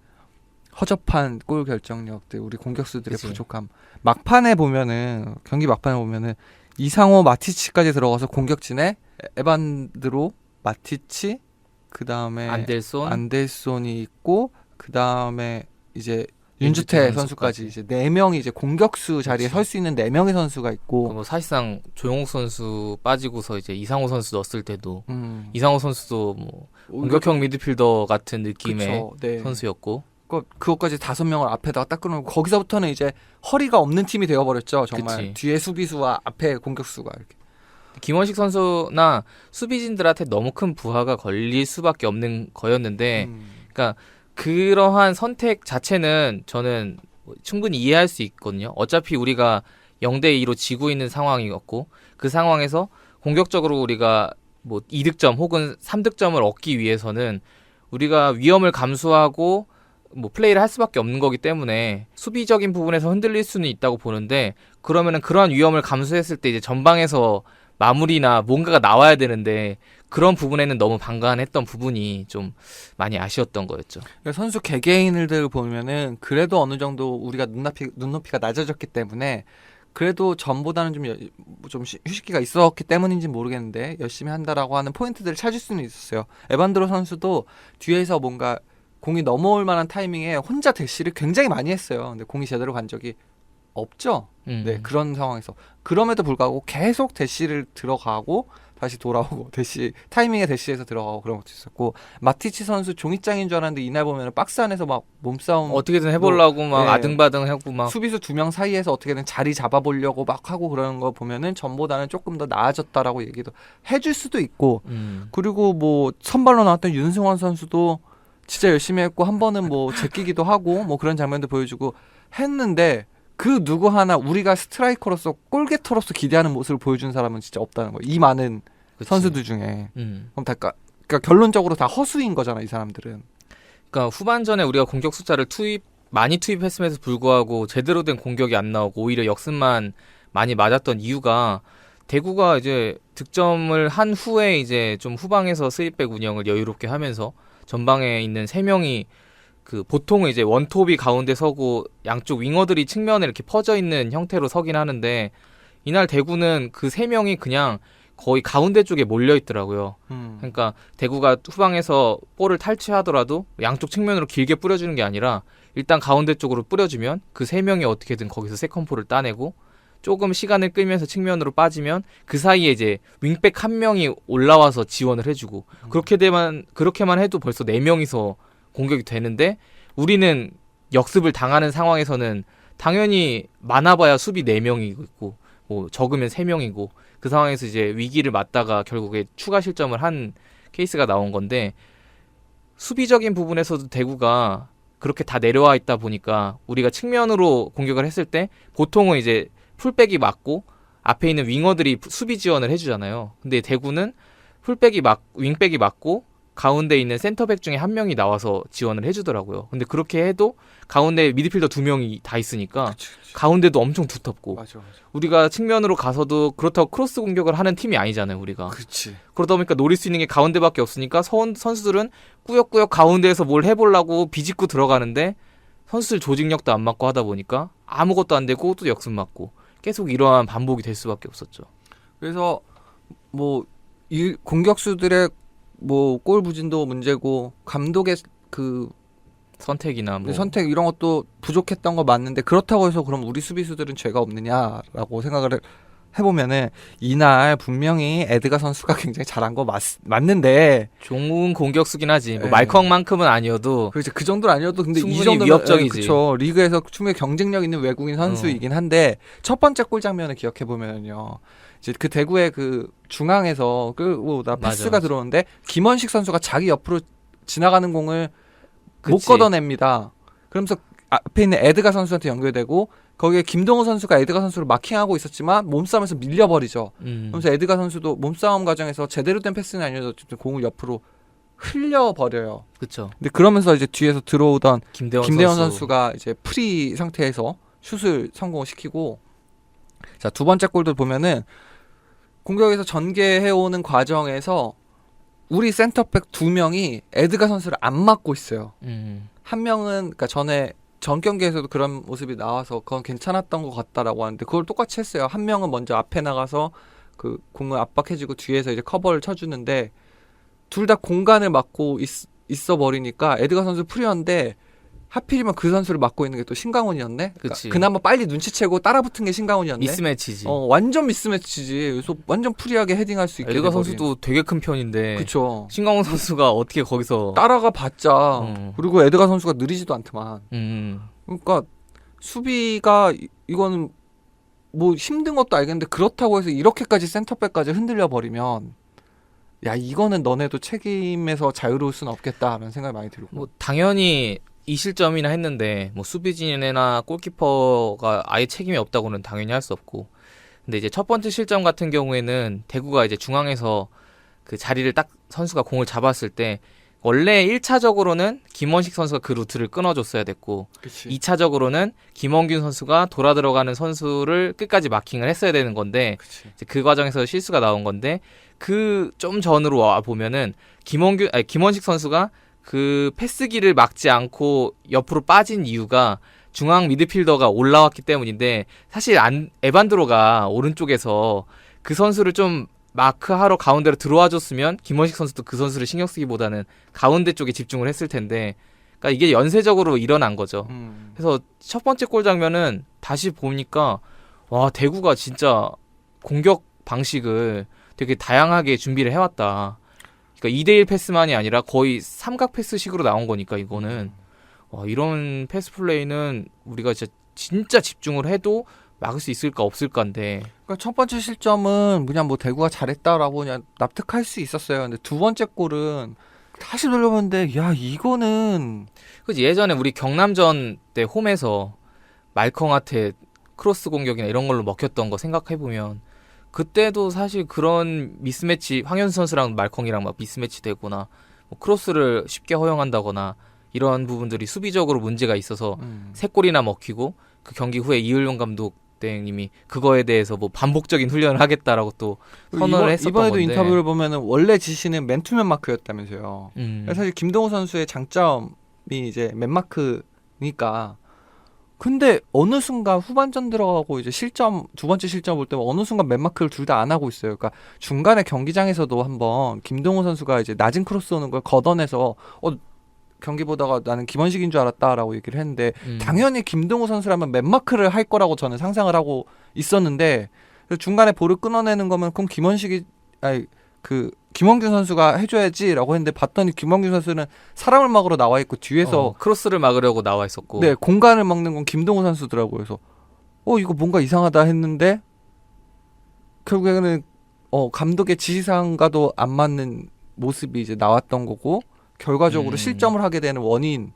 허접한 골 결정력들, 우리 공격수들의 그치. 부족함. 막판에 보면은 경기 막판에 보면은 이상호, 마티치까지 들어가서 공격진에 에반드로, 마티치, 그 다음에 안델손이 있고 그 다음에 이제 윤주태 선수까지 이제 4명이 이제 공격수 자리에 설 수 있는 4명의 선수가 있고 뭐 사실상 조용욱 선수 빠지고서 이제 이상호 선수 넣었을 때도 이상호 선수도 뭐 공격형 미드필더 같은 느낌의 그쵸, 네. 선수였고 그것까지 5명을 앞에다가 딱 끊어놓고 거기서부터는 이제 허리가 없는 팀이 되어버렸죠. 정말 그치. 뒤에 수비수와 앞에 공격수가 이렇게. 김원식 선수나 수비진들한테 너무 큰 부하가 걸릴 수밖에 없는 거였는데 그러니까 그러한 선택 자체는 저는 충분히 이해할 수 있거든요. 어차피 우리가 0대2로 지고 있는 상황이었고 그 상황에서 공격적으로 우리가 뭐 2득점 혹은 3득점을 얻기 위해서는 우리가 위험을 감수하고 뭐 플레이를 할 수밖에 없는 거기 때문에 수비적인 부분에서 흔들릴 수는 있다고 보는데 그러면은 그러한 위험을 감수했을 때 이제 전방에서 마무리나 뭔가가 나와야 되는데 그런 부분에는 너무 방관했던 부분이 좀 많이 아쉬웠던 거였죠. 선수 개개인을 보면은 그래도 어느 정도 우리가 눈높이가 낮아졌기 때문에 그래도 전보다는 좀 휴식기가 있었기 때문인지 모르겠는데 열심히 한다라고 하는 포인트들을 찾을 수는 있었어요. 에반드로 선수도 뒤에서 뭔가 공이 넘어올 만한 타이밍에 혼자 대시를 굉장히 많이 했어요. 근데 공이 제대로 간 적이 없죠. 네, 그런 상황에서 그럼에도 불구하고 계속 대시를 들어가고 다시 돌아오고 타이밍에 대시해서 들어가고 그런 것도 있었고 마티치 선수 종이장인 줄 알았는데 이날 보면 박스 안에서 막 몸싸움 어떻게든 해보려고 막 네. 아등바등 하고 막 수비수 2명 사이에서 어떻게든 자리 잡아보려고 막 하고 그러는 거 보면은 전보다는 조금 더 나아졌다라고 얘기도 해줄 수도 있고 그리고 뭐 선발로 나왔던 윤승환 선수도 진짜 열심히 했고 한 번은 뭐 제끼기도 하고 뭐 그런 장면도 보여주고 했는데 그 누구 하나 우리가 스트라이커로서 골게터로서 기대하는 모습을 보여준 사람은 진짜 없다는 거예요. 이 많은 그치. 선수들 중에 그럼 그러니까 결론적으로 다 허수인 거잖아 이 사람들은. 그러니까 후반전에 우리가 공격 숫자를 많이 투입했음에도 불구하고 제대로 된 공격이 안 나오고 오히려 역습만 많이 맞았던 이유가 대구가 이제 득점을 한 후에 이제 좀 후방에서 3백 운영을 여유롭게 하면서 전방에 있는 3명이 그 보통은 이제 원톱이 가운데 서고 양쪽 윙어들이 측면에 이렇게 퍼져 있는 형태로 서긴 하는데 이날 대구는 그 3명이 그냥 거의 가운데 쪽에 몰려 있더라고요. 그러니까 대구가 후방에서 볼을 탈취하더라도 양쪽 측면으로 길게 뿌려주는 게 아니라 일단 가운데 쪽으로 뿌려주면 그 3명이 어떻게든 거기서 세컨볼을 따내고 조금 시간을 끌면서 측면으로 빠지면 그 사이에 이제 윙백 1명이 올라와서 지원을 해주고 그렇게만 해도 벌써 4명이서 공격이 되는데 우리는 역습을 당하는 상황에서는 당연히 많아봐야 수비 4명이고 있고 뭐 적으면 3명이고 그 상황에서 이제 위기를 맞다가 결국에 추가 실점을 한 케이스가 나온 건데 수비적인 부분에서도 대구가 그렇게 다 내려와 있다 보니까 우리가 측면으로 공격을 했을 때 보통은 이제 풀백이 맞고 앞에 있는 윙어들이 수비 지원을 해주잖아요. 근데 대구는 윙백이 맞고 가운데 있는 센터백 중에 1명이 나와서 지원을 해주더라고요. 근데 그렇게 해도 가운데 미드필더 2명이 다 있으니까 그치. 가운데도 엄청 두텁고 맞아. 우리가 측면으로 가서도 그렇다고 크로스 공격을 하는 팀이 아니잖아요. 우리가. 그렇지. 그러다 보니까 노릴 수 있는 게 가운데밖에 없으니까 선수들은 꾸역꾸역 가운데에서 뭘 해보려고 비집고 들어가는데 선수들 조직력도 안 맞고 하다 보니까 아무것도 안 되고 또 역습 맞고 계속 이러한 반복이 될 수밖에 없었죠. 그래서 뭐 이 공격수들의 뭐 골 부진도 문제고 감독의 그 선택이나 뭐 선택 이런 것도 부족했던 거 맞는데 그렇다고 해서 그럼 우리 수비수들은 죄가 없느냐라고 생각을 해보면은 이날 분명히 에드가 선수가 굉장히 잘한 거 맞는데 좋은 공격수긴 하지. 뭐 네. 말컹만큼은 아니어도 그렇죠. 그 정도는 아니어도 근데 이 충분히 정도면 위협적이지. 그렇죠. 리그에서 충분히 경쟁력 있는 외국인 선수이긴 한데 첫 번째 골 장면을 기억해 보면요. 이제 그 대구의 그 중앙에서 끌고 패스가 맞아. 들어오는데 김원식 선수가 자기 옆으로 지나가는 공을 못 그치. 걷어냅니다. 그러면서 앞에 있는 에드가 선수한테 연결되고 거기에 김동호 선수가 에드가 선수를 마킹하고 있었지만 몸싸움에서 밀려버리죠. 그러면서 에드가 선수도 몸싸움 과정에서 제대로 된 패스는 아니어도 공을 옆으로 흘려버려요. 그렇죠. 근데 그러면서 이제 뒤에서 들어오던 김대원 선수가 이제 프리 상태에서 슛을 성공시키고 자, 두 번째 골도 보면은 공격에서 전개해오는 과정에서 우리 센터백 두 명이 에드가 선수를 안 막고 있어요. 한 명은 그러니까 전 경기에서도 그런 모습이 나와서 그건 괜찮았던 것 같다라고 하는데 그걸 똑같이 했어요. 한 명은 먼저 앞에 나가서 그 공을 압박해주고 뒤에서 이제 커버를 쳐주는데 둘 다 공간을 막고 있어 버리니까 에드가 선수 프리였는데 하필이면 그 선수를 막고 있는 게 또 신강훈이었네. 그치. 그나마 빨리 눈치채고 따라붙은 게 신강훈이었네. 미스매치지. 완전 미스매치지. 그래서 완전 프리하게 헤딩할 수 있게 에드가 돼버린. 선수도 되게 큰 편인데 그쵸. 신강훈 선수가 어떻게 거기서 따라가 봤자 그리고 에드가 선수가 느리지도 않더만. 그러니까 수비가 이거는 뭐 힘든 것도 알겠는데 그렇다고 해서 이렇게까지 센터백까지 흔들려 버리면 야 이거는 너네도 책임에서 자유로울 수는 없겠다라는 생각이 많이 들고. 뭐 당연히 이 실점이나 했는데 뭐 수비진이나 골키퍼가 아예 책임이 없다고는 당연히 할 수 없고 근데 이제 첫 번째 실점 같은 경우에는 대구가 이제 중앙에서 그 자리를 딱 선수가 공을 잡았을 때 원래 1차적으로는 김원식 선수가 그 루트를 끊어줬어야 됐고 그치. 2차적으로는 김원균 선수가 돌아 들어가는 선수를 끝까지 마킹을 했어야 되는 건데 그치. 이제 그 과정에서 실수가 나온 건데 그 좀 전으로 와 보면은 김원식 선수가 그 패스기를 막지 않고 옆으로 빠진 이유가 중앙 미드필더가 올라왔기 때문인데 사실 에반드로가 오른쪽에서 그 선수를 좀 마크하러 가운데로 들어와 줬으면 김원식 선수도 그 선수를 신경 쓰기보다는 가운데 쪽에 집중을 했을 텐데 그러니까 이게 연쇄적으로 일어난 거죠. 그래서 첫 번째 골 장면은 다시 보니까 와 대구가 진짜 공격 방식을 되게 다양하게 준비를 해왔다. 그러니까 2대1 패스만이 아니라 거의 삼각 패스식으로 나온 거니까 이거는 와, 이런 패스 플레이는 우리가 진짜 집중을 해도 막을 수 있을까 없을까인데. 그러니까 첫 번째 실점은 그냥 뭐 대구가 잘했다라고 그냥 납득할 수 있었어요. 근데 두 번째 골은 다시 돌려보는데 야 이거는 그지 예전에 우리 경남전 때 홈에서 말컹한테 크로스 공격이나 이런 걸로 먹혔던 거 생각해 보면 그때도 사실 그런 미스매치 황현수 선수랑 말컹이랑 막 미스매치 되거나 뭐 크로스를 쉽게 허용한다거나 이런 부분들이 수비적으로 문제가 있어서 세 골이나 먹히고 그 경기 후에 이을용 감독 님이 그거에 대해서 뭐 반복적인 훈련을 하겠다라고 또 선언을 했었던 이번에도 건데 인터뷰를 보면은 원래 지시는 맨투맨 마크였다면서요. 사실 김동호 선수의 장점이 이제 맨마크니까. 근데 어느 순간 후반전 들어가고 이제 두 번째 실점 볼 때 어느 순간 맨마크를 둘 다 안 하고 있어요. 그러니까 중간에 경기장에서도 한번 김동호 선수가 이제 낮은 크로스 오는 걸 걷어내서 경기 보다가 나는 김원식인 줄 알았다라고 얘기를 했는데 당연히 김동호 선수라면 맨마크를 할 거라고 저는 상상을 하고 있었는데 중간에 볼을 끊어내는 거면 그럼 김원균 선수가 해줘야지라고 했는데 봤더니 김원균 선수는 사람을 막으러 나와 있고 뒤에서 크로스를 막으려고 나와 있었고 네 공간을 막는 건 김동호 선수더라고요. 그래서 이거 뭔가 이상하다 했는데 결국에는 감독의 지시사항과도 안 맞는 모습이 이제 나왔던 거고 결과적으로 실점을 하게 되는 원인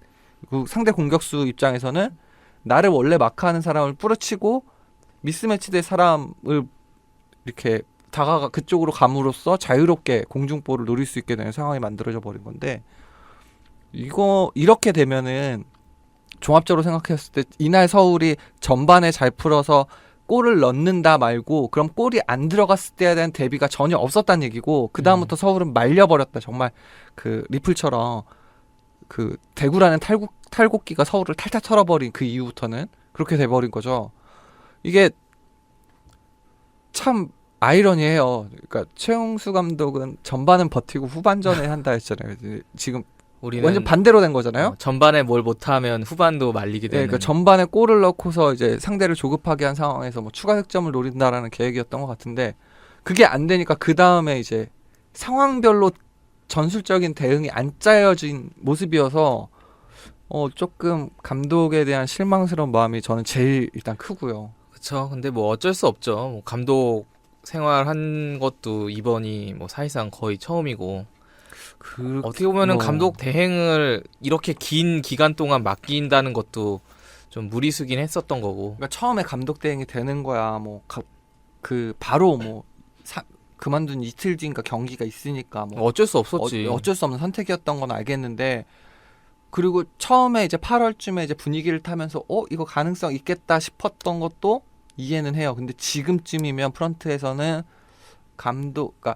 그 상대 공격수 입장에서는 나를 원래 마크하는 사람을 뿌려치고 미스매치될 사람을 이렇게 그쪽으로 감으로써 자유롭게 공중볼을 노릴 수 있게 되는 상황이 만들어져 버린 건데 이렇게 되면은 종합적으로 생각했을 때 이날 서울이 전반에 잘 풀어서 골을 넣는다 말고 그럼 골이 안 들어갔을 때에 대한 대비가 전혀 없었다는 얘기고 그 다음부터 서울은 말려버렸다. 정말 그 리플처럼 그 대구라는 탈곡기가 서울을 탈탈 털어버린 그 이후부터는 그렇게 돼버린 거죠. 이게 참 아이러니해요. 그러니까 최용수 감독은 전반은 버티고 후반전에 한다 했잖아요. 지금 우리는 완전 반대로 된 거잖아요. 전반에 뭘 못하면 후반도 말리게 되는. 네, 그러니까 전반에 골을 넣고서 이제 상대를 조급하게 한 상황에서 뭐 추가 득점을 노린다라는 계획이었던 것 같은데 그게 안 되니까 그 다음에 이제 상황별로 전술적인 대응이 안 짜여진 모습이어서 조금 감독에 대한 실망스러운 마음이 저는 제일 일단 크고요. 그렇죠. 근데 뭐 어쩔 수 없죠. 뭐 감독 생활한 것도 이번이 뭐 사실상 거의 처음이고. 어떻게 보면은 감독 대행을 이렇게 긴 기간 동안 맡긴다는 것도 좀 무리수긴 했었던 거고. 그러니까 처음에 감독 대행이 되는 거야. 뭐 그 바로 뭐 그만둔 이틀 뒤인가 경기가 있으니까 뭐 어쩔 수 없었지. 어쩔 수 없는 선택이었던 건 알겠는데 그리고 처음에 이제 8월쯤에 이제 분위기를 타면서 이거 가능성 있겠다 싶었던 것도 이해는 해요. 근데 지금쯤이면 프런트에서는 그러니까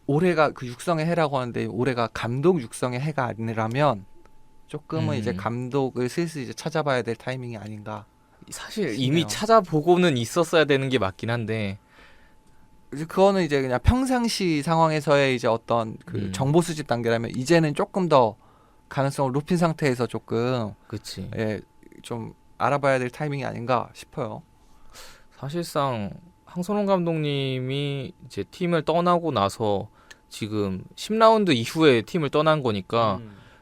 올해가 그 육성의 해라고 하는데 올해가 감독 육성의 해가 아니라면 조금은 이제 감독을 슬슬 이제 찾아봐야 될 타이밍이 아닌가. 사실 싶네요. 이미 찾아보고는 있었어야 되는 게 맞긴 한데. 이제 그거는 이제 그냥 평상시 상황에서의 이제 어떤 그 정보 수집 단계라면 이제는 조금 더 가능성을 높인 상태에서 조금 그치. 좀 알아봐야 될 타이밍이 아닌가 싶어요. 사실상 황선홍 감독님이 이제 팀을 떠나고 나서 지금 10라운드 이후에 팀을 떠난 거니까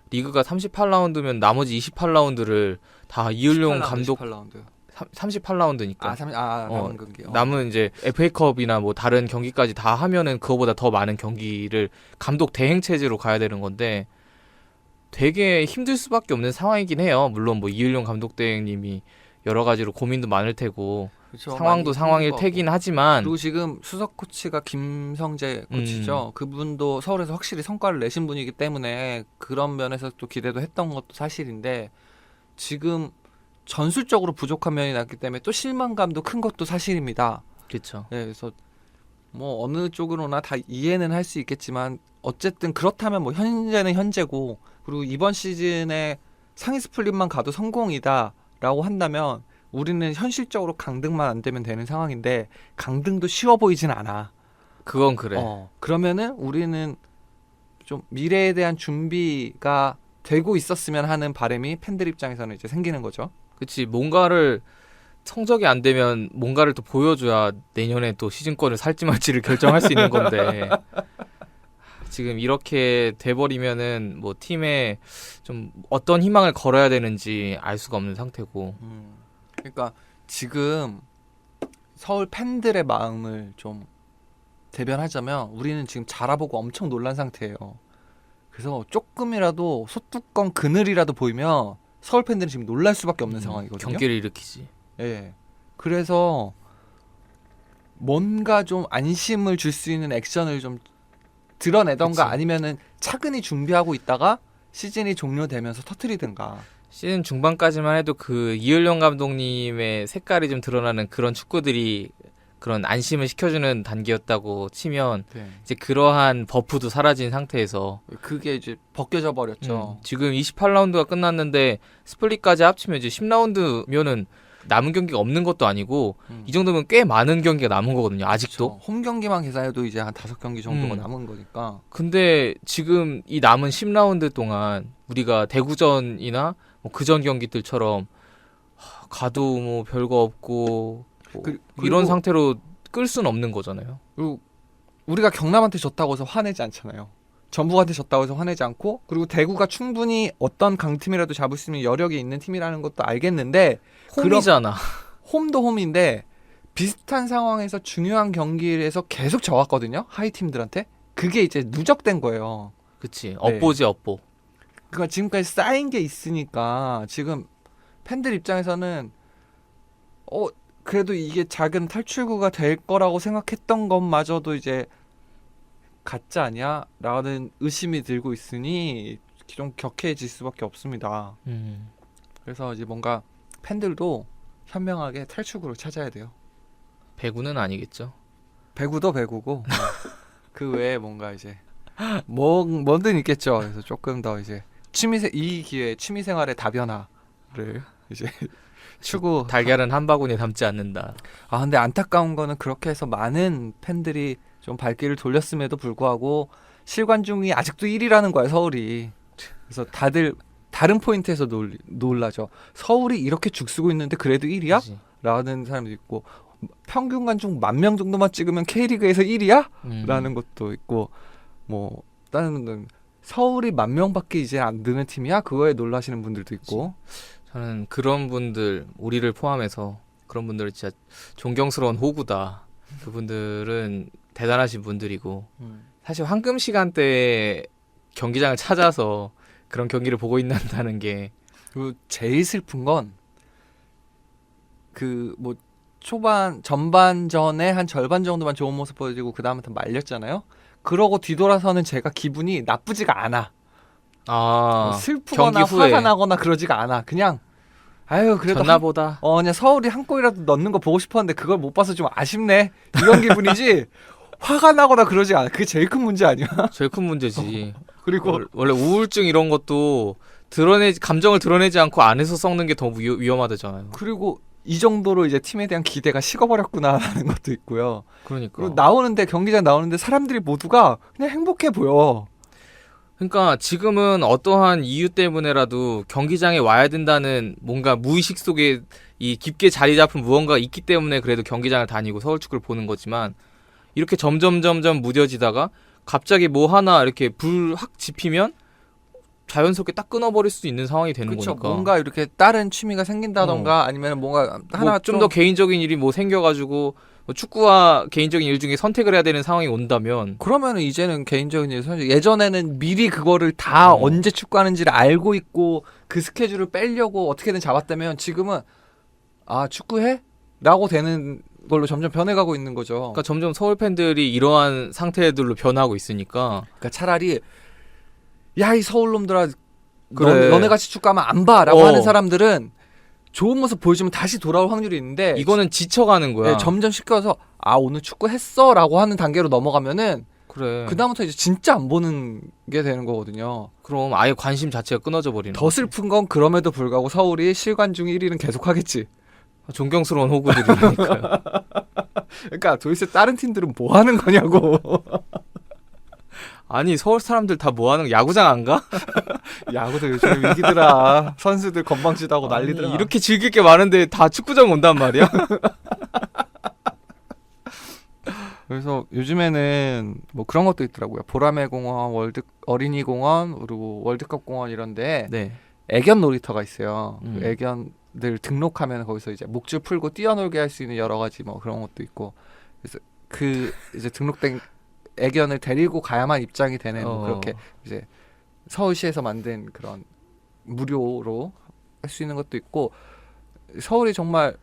리그가 38라운드면 나머지 28라운드를 다 이을용 감독 18라운드. 38라운드니까 남은 경기. 남은 이제 FA컵이나 뭐 다른 경기까지 다 하면은 그거보다 더 많은 경기를 감독 대행 체제로 가야 되는 건데 되게 힘들 수밖에 없는 상황이긴 해요. 물론 뭐 이을용 감독 대행님이 여러 가지로 고민도 많을 테고 그쵸, 상황도 상황일 테긴 하지만 그리고 지금 수석 코치가 김성재 코치죠. 그분도 서울에서 확실히 성과를 내신 분이기 때문에 그런 면에서 또 기대도 했던 것도 사실인데 지금 전술적으로 부족한 면이 났기 때문에 또 실망감도 큰 것도 사실입니다. 그렇죠. 네, 그래서 뭐 어느 쪽으로나 다 이해는 할 수 있겠지만 어쨌든 그렇다면 뭐 현재는 현재고 그리고 이번 시즌에 상위 스플릿만 가도 성공이다라고 한다면 우리는 현실적으로 강등만 안 되면 되는 상황인데 강등도 쉬워 보이진 않아. 그건 그래. 그러면은 우리는 좀 미래에 대한 준비가 되고 있었으면 하는 바람이 팬들 입장에서는 이제 생기는 거죠. 그치. 뭔가를 성적이 안 되면 뭔가를 또 보여줘야 내년에 또 시즌권을 살지 말지를 결정할 수 있는 건데 지금 이렇게 돼버리면은 뭐 팀에 좀 어떤 희망을 걸어야 되는지 알 수가 없는 상태고. 그러니까 지금 서울 팬들의 마음을 좀 대변하자면 우리는 지금 자라보고 엄청 놀란 상태예요. 그래서 조금이라도 소뚜껑 그늘이라도 보이면 서울 팬들은 지금 놀랄 수밖에 없는 상황이거든요. 경기를 일으키지. 예. 그래서 뭔가 좀 안심을 줄 수 있는 액션을 좀 드러내던가 그치. 아니면은 차근히 준비하고 있다가 시즌이 종료되면서 터트리든가. 시즌 중반까지만 해도 그 이을용 감독님의 색깔이 좀 드러나는 그런 축구들이 그런 안심을 시켜주는 단계였다고 치면 네. 이제 그러한 버프도 사라진 상태에서 그게 이제 벗겨져 버렸죠. 지금 28라운드가 끝났는데 스플릿까지 합치면 이제 10라운드면은 남은 경기가 없는 것도 아니고 이 정도면 꽤 많은 경기가 남은 거거든요. 아직도. 그렇죠. 홈 경기만 계산해도 이제 한 5경기 정도가 남은 거니까. 근데 지금 이 남은 10라운드 동안 우리가 대구전이나 뭐 그전 경기들처럼 가도 뭐 별거 없고 뭐 이런 상태로 끌 수는 없는 거잖아요. 그리고 우리가 경남한테 졌다고 해서 화내지 않잖아요. 전북한테 졌다고 해서 화내지 않고 그리고 대구가 충분히 어떤 강팀이라도 잡을 수 있는 여력이 있는 팀이라는 것도 알겠는데 홈이잖아. 홈도 홈인데 비슷한 상황에서 중요한 경기에서 계속 져왔거든요. 하이 팀들한테. 그게 이제 누적된 거예요. 그치. 업보지 업보. 그러니까 지금까지 쌓인 게 있으니까 지금 팬들 입장에서는 그래도 이게 작은 탈출구가 될 거라고 생각했던 것마저도 이제 가짜 아니야? 라는 의심이 들고 있으니 좀 격해질 수밖에 없습니다. 그래서 이제 뭔가 팬들도 현명하게 탈출구를 찾아야 돼요. 배구는 아니겠죠. 배구도 배구고 그 외에 뭔가 이제 뭐든 있겠죠. 그래서 조금 더 이제 이 기회에 취미생활의 다변화를 이제 추구. 달걀은 한 바구니에 담지 않는다. 근데 안타까운 거는 그렇게 해서 많은 팬들이 좀 발길을 돌렸음에도 불구하고 실관중이 아직도 1위라는 거야, 서울이. 그래서 다들 다른 포인트에서 놀라죠. 서울이 이렇게 죽쓰고 있는데 그래도 1위야? 그치. 라는 사람도 있고 평균 관중 10,000명 정도만 찍으면 K리그에서 1위야? 라는 것도 있고 뭐 다른 분들은 서울이 10,000명밖에 이제 안 드는 팀이야? 그거에 놀라시는 분들도 있고. 저는 그런 분들 우리를 포함해서 그런 분들은 진짜 존경스러운 호구다. 그분들은 대단하신 분들이고 사실 황금 시간대에 경기장을 찾아서 그런 경기를 보고 있는다는 게 그리고 제일 슬픈 건 그 뭐 초반 전반전에 한 절반 정도만 좋은 모습 보여주고 그 다음부터 말렸잖아요. 그러고 뒤돌아서는 제가 기분이 나쁘지가 않아. 슬프거나 경기 후에. 화가 나거나 그러지가 않아. 그냥 아유 그래도 전나보다 그냥 서울이 한 골이라도 넣는 거 보고 싶었는데 그걸 못 봐서 좀 아쉽네. 이런 기분이지. 화가 나거나 그러지 않아. 그게 제일 큰 문제 아니야? 제일 큰 문제지. 그리고 원래 우울증 이런 것도 감정을 드러내지 않고 안에서 썩는 게 더 위험하다잖아요. 그리고 이 정도로 이제 팀에 대한 기대가 식어버렸구나라는 것도 있고요. 그러니까. 그리고 나오는데 경기장 나오는데 사람들이 모두가 그냥 행복해 보여. 그러니까 지금은 어떠한 이유 때문에라도 경기장에 와야 된다는 뭔가 무의식 속에 이 깊게 자리 잡은 무언가가 있기 때문에 그래도 경기장을 다니고 서울 축구를 보는 거지만 이렇게 점점 무뎌지다가 갑자기 뭐 하나 이렇게 불 확 지피면 자연스럽게 딱 끊어버릴 수 있는 상황이 되는 그쵸, 거니까. 뭔가 이렇게 다른 취미가 생긴다던가 아니면 뭔가 하나 좀 더 개인적인 일이 뭐 생겨가지고 뭐 축구와 개인적인 일 중에 선택을 해야 되는 상황이 온다면 그러면은 이제는 개인적인 일 선수 예전에는 미리 그거를 다 언제 축구하는지를 알고 있고 그 스케줄을 빼려고 어떻게든 잡았다면 지금은 아 축구해? 라고 되는 걸로 점점 변해가고 있는 거죠. 그러니까 점점 서울 팬들이 이러한 상태들로 변하고 있으니까 그러니까 차라리 야 이 서울 놈들아 그래. 너네 같이 축구하면 안 봐라고 어. 하는 사람들은 좋은 모습 보여주면 다시 돌아올 확률이 있는데 이거는 지쳐가는 거야. 네, 점점 시켜서 아 오늘 축구 했어라고 하는 단계로 넘어가면은 그래. 그다음부터 이제 진짜 안 보는 게 되는 거거든요. 그럼 아예 관심 자체가 끊어져 버리는. 더 슬픈 건 그럼에도 불구하고 서울이 실관중 1위는 계속하겠지. 존경스러운 호구들이니까요. 그러니까 도대체 다른 팀들은 뭐 하는 거냐고. 아니 서울 사람들 다 뭐 하는 거야? 야구장 안 가? 야구도 요즘에 위기더라. 선수들 건방지다고 아니, 난리더라. 이렇게 즐길 게 많은데 다 축구장 온단 말이야? 그래서 요즘에는 뭐 그런 것도 있더라고요. 보라매 공원, 어린이 공원, 그리고 월드컵 공원 이런데 네. 애견 놀이터가 있어요. 음. 그 애견들 등록하면 거기서 이제 목줄 풀고 뛰어놀게 할 수 있는 여러 가지 뭐 그런 것도 있고. 그래서 그 이제 등록된 애견을 데리고 가야만 입장이 되는 뭐 그렇게 이제 서울시에서 만든 그런 무료로 할 수 있는 것도 있고 서울이 정말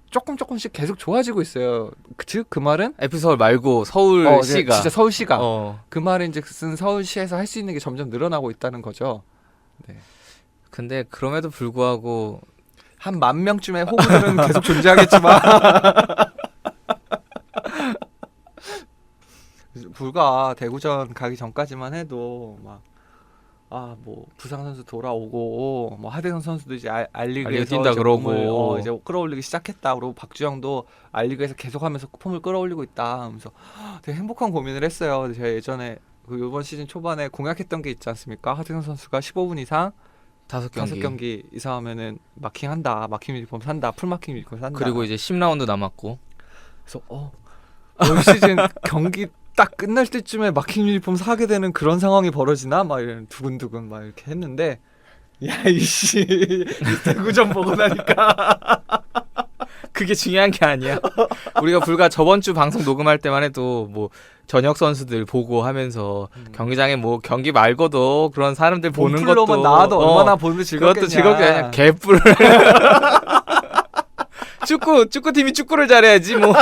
조금씩 계속 좋아지고 있어요. 즉 그 말은 F서울 말고 서울시가 진짜 서울시가 그 말은 이제 쓴 서울시에서 할 수 있는 게 점점 늘어나고 있다는 거죠. 네. 근데 그럼에도 불구하고 한 10,000명쯤의 호구들은 계속 존재하겠지만 불과 대구전 가기 전까지만 해도 막 뭐 부상 선수 돌아오고 뭐 하대선 선수도 이제 알리그에서 뛴다 그러고 몸을, 이제 끌어올리기 시작했다. 그리고 박주영도 알리그에서 계속하면서 폼을 끌어올리고 있다 하면서 되게 행복한 고민을 했어요. 제가 예전에 그 이번 시즌 초반에 공약했던 게 있지 않습니까? 하대선 선수가 15분 이상 5경기 이상 하면은 마킹한다. 마킹 유니폼 산다. 풀마킹 유니폼 산다. 그리고 이제 10라운드 남았고 그래서 올 시즌 경기 딱 끝날 때쯤에 마킹 유니폼 사게 되는 그런 상황이 벌어지나? 막 이런 두근두근 막 이렇게 했는데 야 이씨 대구전 보고 나니까 그게 중요한 게 아니야. 우리가 불과 저번 주 방송 녹음할 때만 해도 뭐 전역 선수들 보고 하면서 경기장에 뭐 경기 말고도 그런 사람들 보는 것도 몸풀로만 나와도 얼마나 보는데 즐겁겠냐. 그것도 즐겁게 아니야. 개뿔. 축구팀이 축구를 잘해야지 뭐.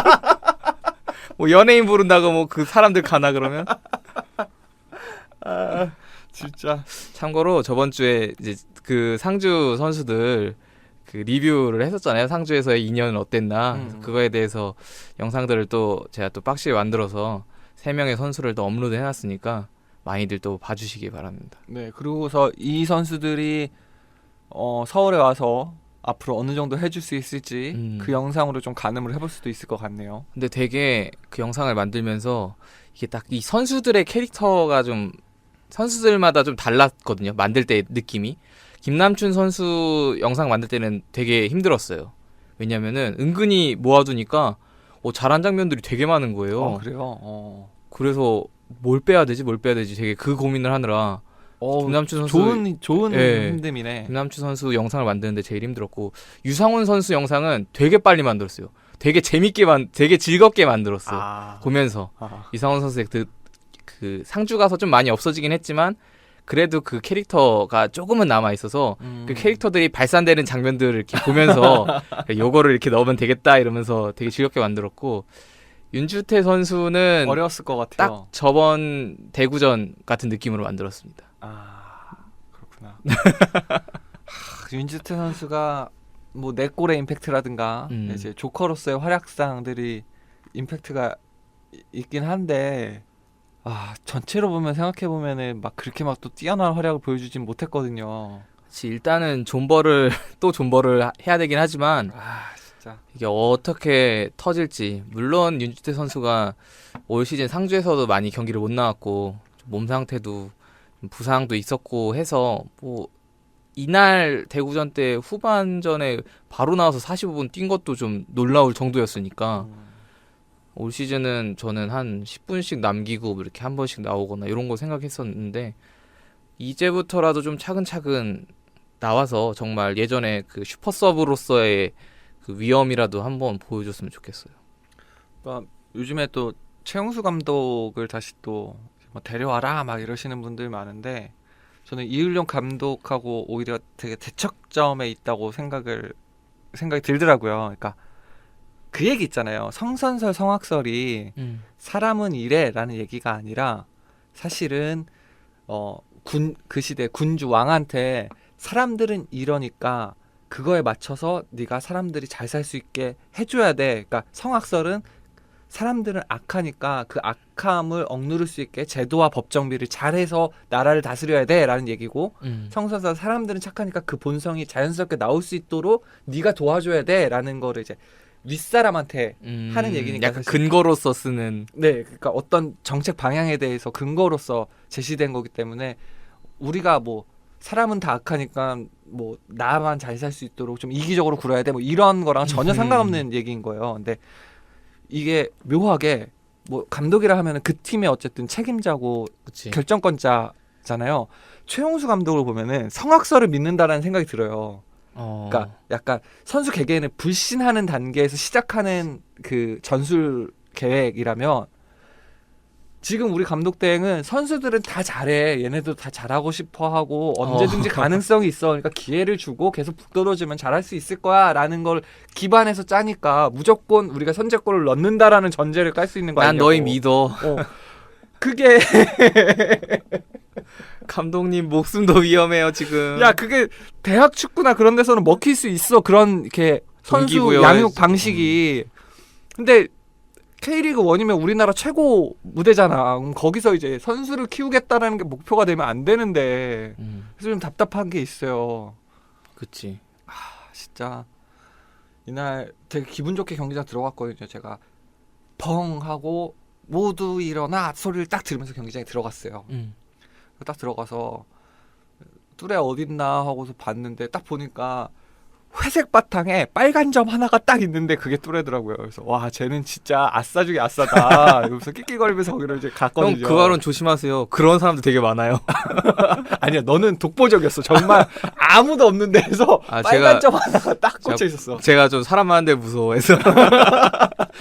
뭐 연예인 부른다고 뭐 그 사람들 가나 그러면? 진짜. 참고로 저번 주에 이제 그 상주 선수들 그 리뷰를 했었잖아요. 상주에서의 2년은 어땠나. 그거에 대해서 영상들을 또 제가 또 박시에 만들어서 3명의 선수를 또 업로드 해놨으니까 많이들 또 봐주시기 바랍니다. 네, 그리고서 이 선수들이 서울에 와서 앞으로 어느 정도 해줄 수 있을지 그 영상으로 좀 가늠을 해볼 수도 있을 것 같네요. 근데 되게 그 영상을 만들면서 이게 딱 이 선수들의 캐릭터가 좀 선수들마다 좀 달랐거든요. 만들 때 느낌이. 김남춘 선수 영상 만들 때는 되게 힘들었어요. 왜냐면은 은근히 모아두니까 잘한 장면들이 되게 많은 거예요. 그래요? 그래서 뭘 빼야 되지 되게 그 고민을 하느라 김남춘 선수 좋은 예, 힘듦이네. 김남춘 선수 영상을 만드는데 제일 힘들었고 유상훈 선수 영상은 되게 빨리 만들었어요. 되게 재밌게 되게 즐겁게 만들었어요. 보면서 유상훈 선수의 그 상주 가서 좀 많이 없어지긴 했지만 그래도 그 캐릭터가 조금은 남아 있어서 그 캐릭터들이 발산되는 장면들을 이렇게 보면서 요거를 이렇게 넣으면 되겠다 이러면서 되게 즐겁게 만들었고 윤주태 선수는 어려웠을 것 같아요. 딱 저번 대구전 같은 느낌으로 만들었습니다. 그렇구나. 윤주태 선수가 뭐 내 골의 임팩트라든가 이제 조커로서의 활약상들이 임팩트가 있긴 한데 전체로 보면 생각해 보면은 막 그렇게 막 또 뛰어난 활약을 보여주진 못했거든요. 일단은 존버를 해야 되긴 하지만 진짜 이게 어떻게 터질지. 물론 윤주태 선수가 올 시즌 상주에서도 많이 경기를 못 나왔고 몸 상태도 부상도 있었고 해서 뭐 이날 대구전 때 후반전에 바로 나와서 45분 뛴 것도 좀 놀라울 정도였으니까 올 시즌은 저는 한 10분씩 남기고 이렇게 한 번씩 나오거나 이런 거 생각했었는데 이제부터라도 좀 차근차근 나와서 정말 예전에 그 슈퍼 서브로서의 그 위험이라도 한번 보여줬으면 좋겠어요. 그러니까 요즘에 또 최용수 감독을 다시 또 뭐 데려와라 막 이러시는 분들 많은데 저는 이을용 감독하고 오히려 되게 대척점에 있다고 생각이 들더라고요. 그러니까 그 얘기 있잖아요. 성선설 성악설이 사람은 이래라는 얘기가 아니라 사실은 그 시대 군주 왕한테 사람들은 이러니까 그거에 맞춰서 네가 사람들이 잘 살 수 있게 해줘야 돼. 그러니까 성악설은 사람들은 악하니까 그 악함을 억누를 수 있게 제도와 법 정비를 잘해서 나라를 다스려야 돼라는 얘기고 성선설 사람들은 착하니까 그 본성이 자연스럽게 나올 수 있도록 네가 도와줘야 돼라는 거를 이제 윗사람한테 하는 얘기니까 약간 근거로서 쓰는 그러니까 어떤 정책 방향에 대해서 근거로서 제시된 거기 때문에 우리가 뭐 사람은 다 악하니까 뭐 나만 잘 살 수 있도록 좀 이기적으로 굴어야 돼 뭐 이런 거랑 전혀 상관없는 얘기인 거예요. 근데 이게 묘하게 뭐 감독이라 하면은 그 팀의 어쨌든 책임자고 그치. 결정권자잖아요. 최용수 감독을 보면은 성악설을 믿는다라는 생각이 들어요. 그러니까 약간 선수 개개인을 불신하는 단계에서 시작하는 그 전술 계획이라면 지금 우리 감독 대행은 선수들은 다 잘해. 얘네도 다 잘하고 싶어 하고 언제든지 가능성이 있어. 그러니까 기회를 주고 계속 북돋워주면 잘할 수 있을 거야 라는 걸 기반해서 짜니까 무조건 우리가 선제골을 넣는다라는 전제를 깔 수 있는 거 아니냐고. 난 너희 믿어. 그게 감독님 목숨도 위험해요 지금. 야 그게 대학 축구나 그런 데서는 먹힐 수 있어. 그런 이렇게 선수 양육 방식이. 근데 K리그 1이면 우리나라 최고 무대잖아. 그럼 거기서 이제 선수를 키우겠다라는 게 목표가 되면 안 되는데 그래서 좀 답답한 게 있어요. 그치. 진짜 이날 되게 기분 좋게 경기장 들어갔거든요. 제가 펑 하고 모두 일어나 소리를 딱 들으면서 경기장에 들어갔어요. 딱 들어가서 뚜레 어딨나 하고서 봤는데 딱 보니까 회색 바탕에 빨간 점 하나가 딱 있는데 그게 뚜레더라고요. 그래서 와 쟤는 진짜 아싸 중에 아싸다. 이러면서 끽끽거리면서 거기로 이제 갔거든요. 형 그 발언 조심하세요. 그런 사람들 되게 많아요. 아니야 너는 독보적이었어. 정말 아무도 없는 데서 빨간 점 하나가 딱 꽂혀 있었어. 제가 좀 사람 많은 데 무서워해서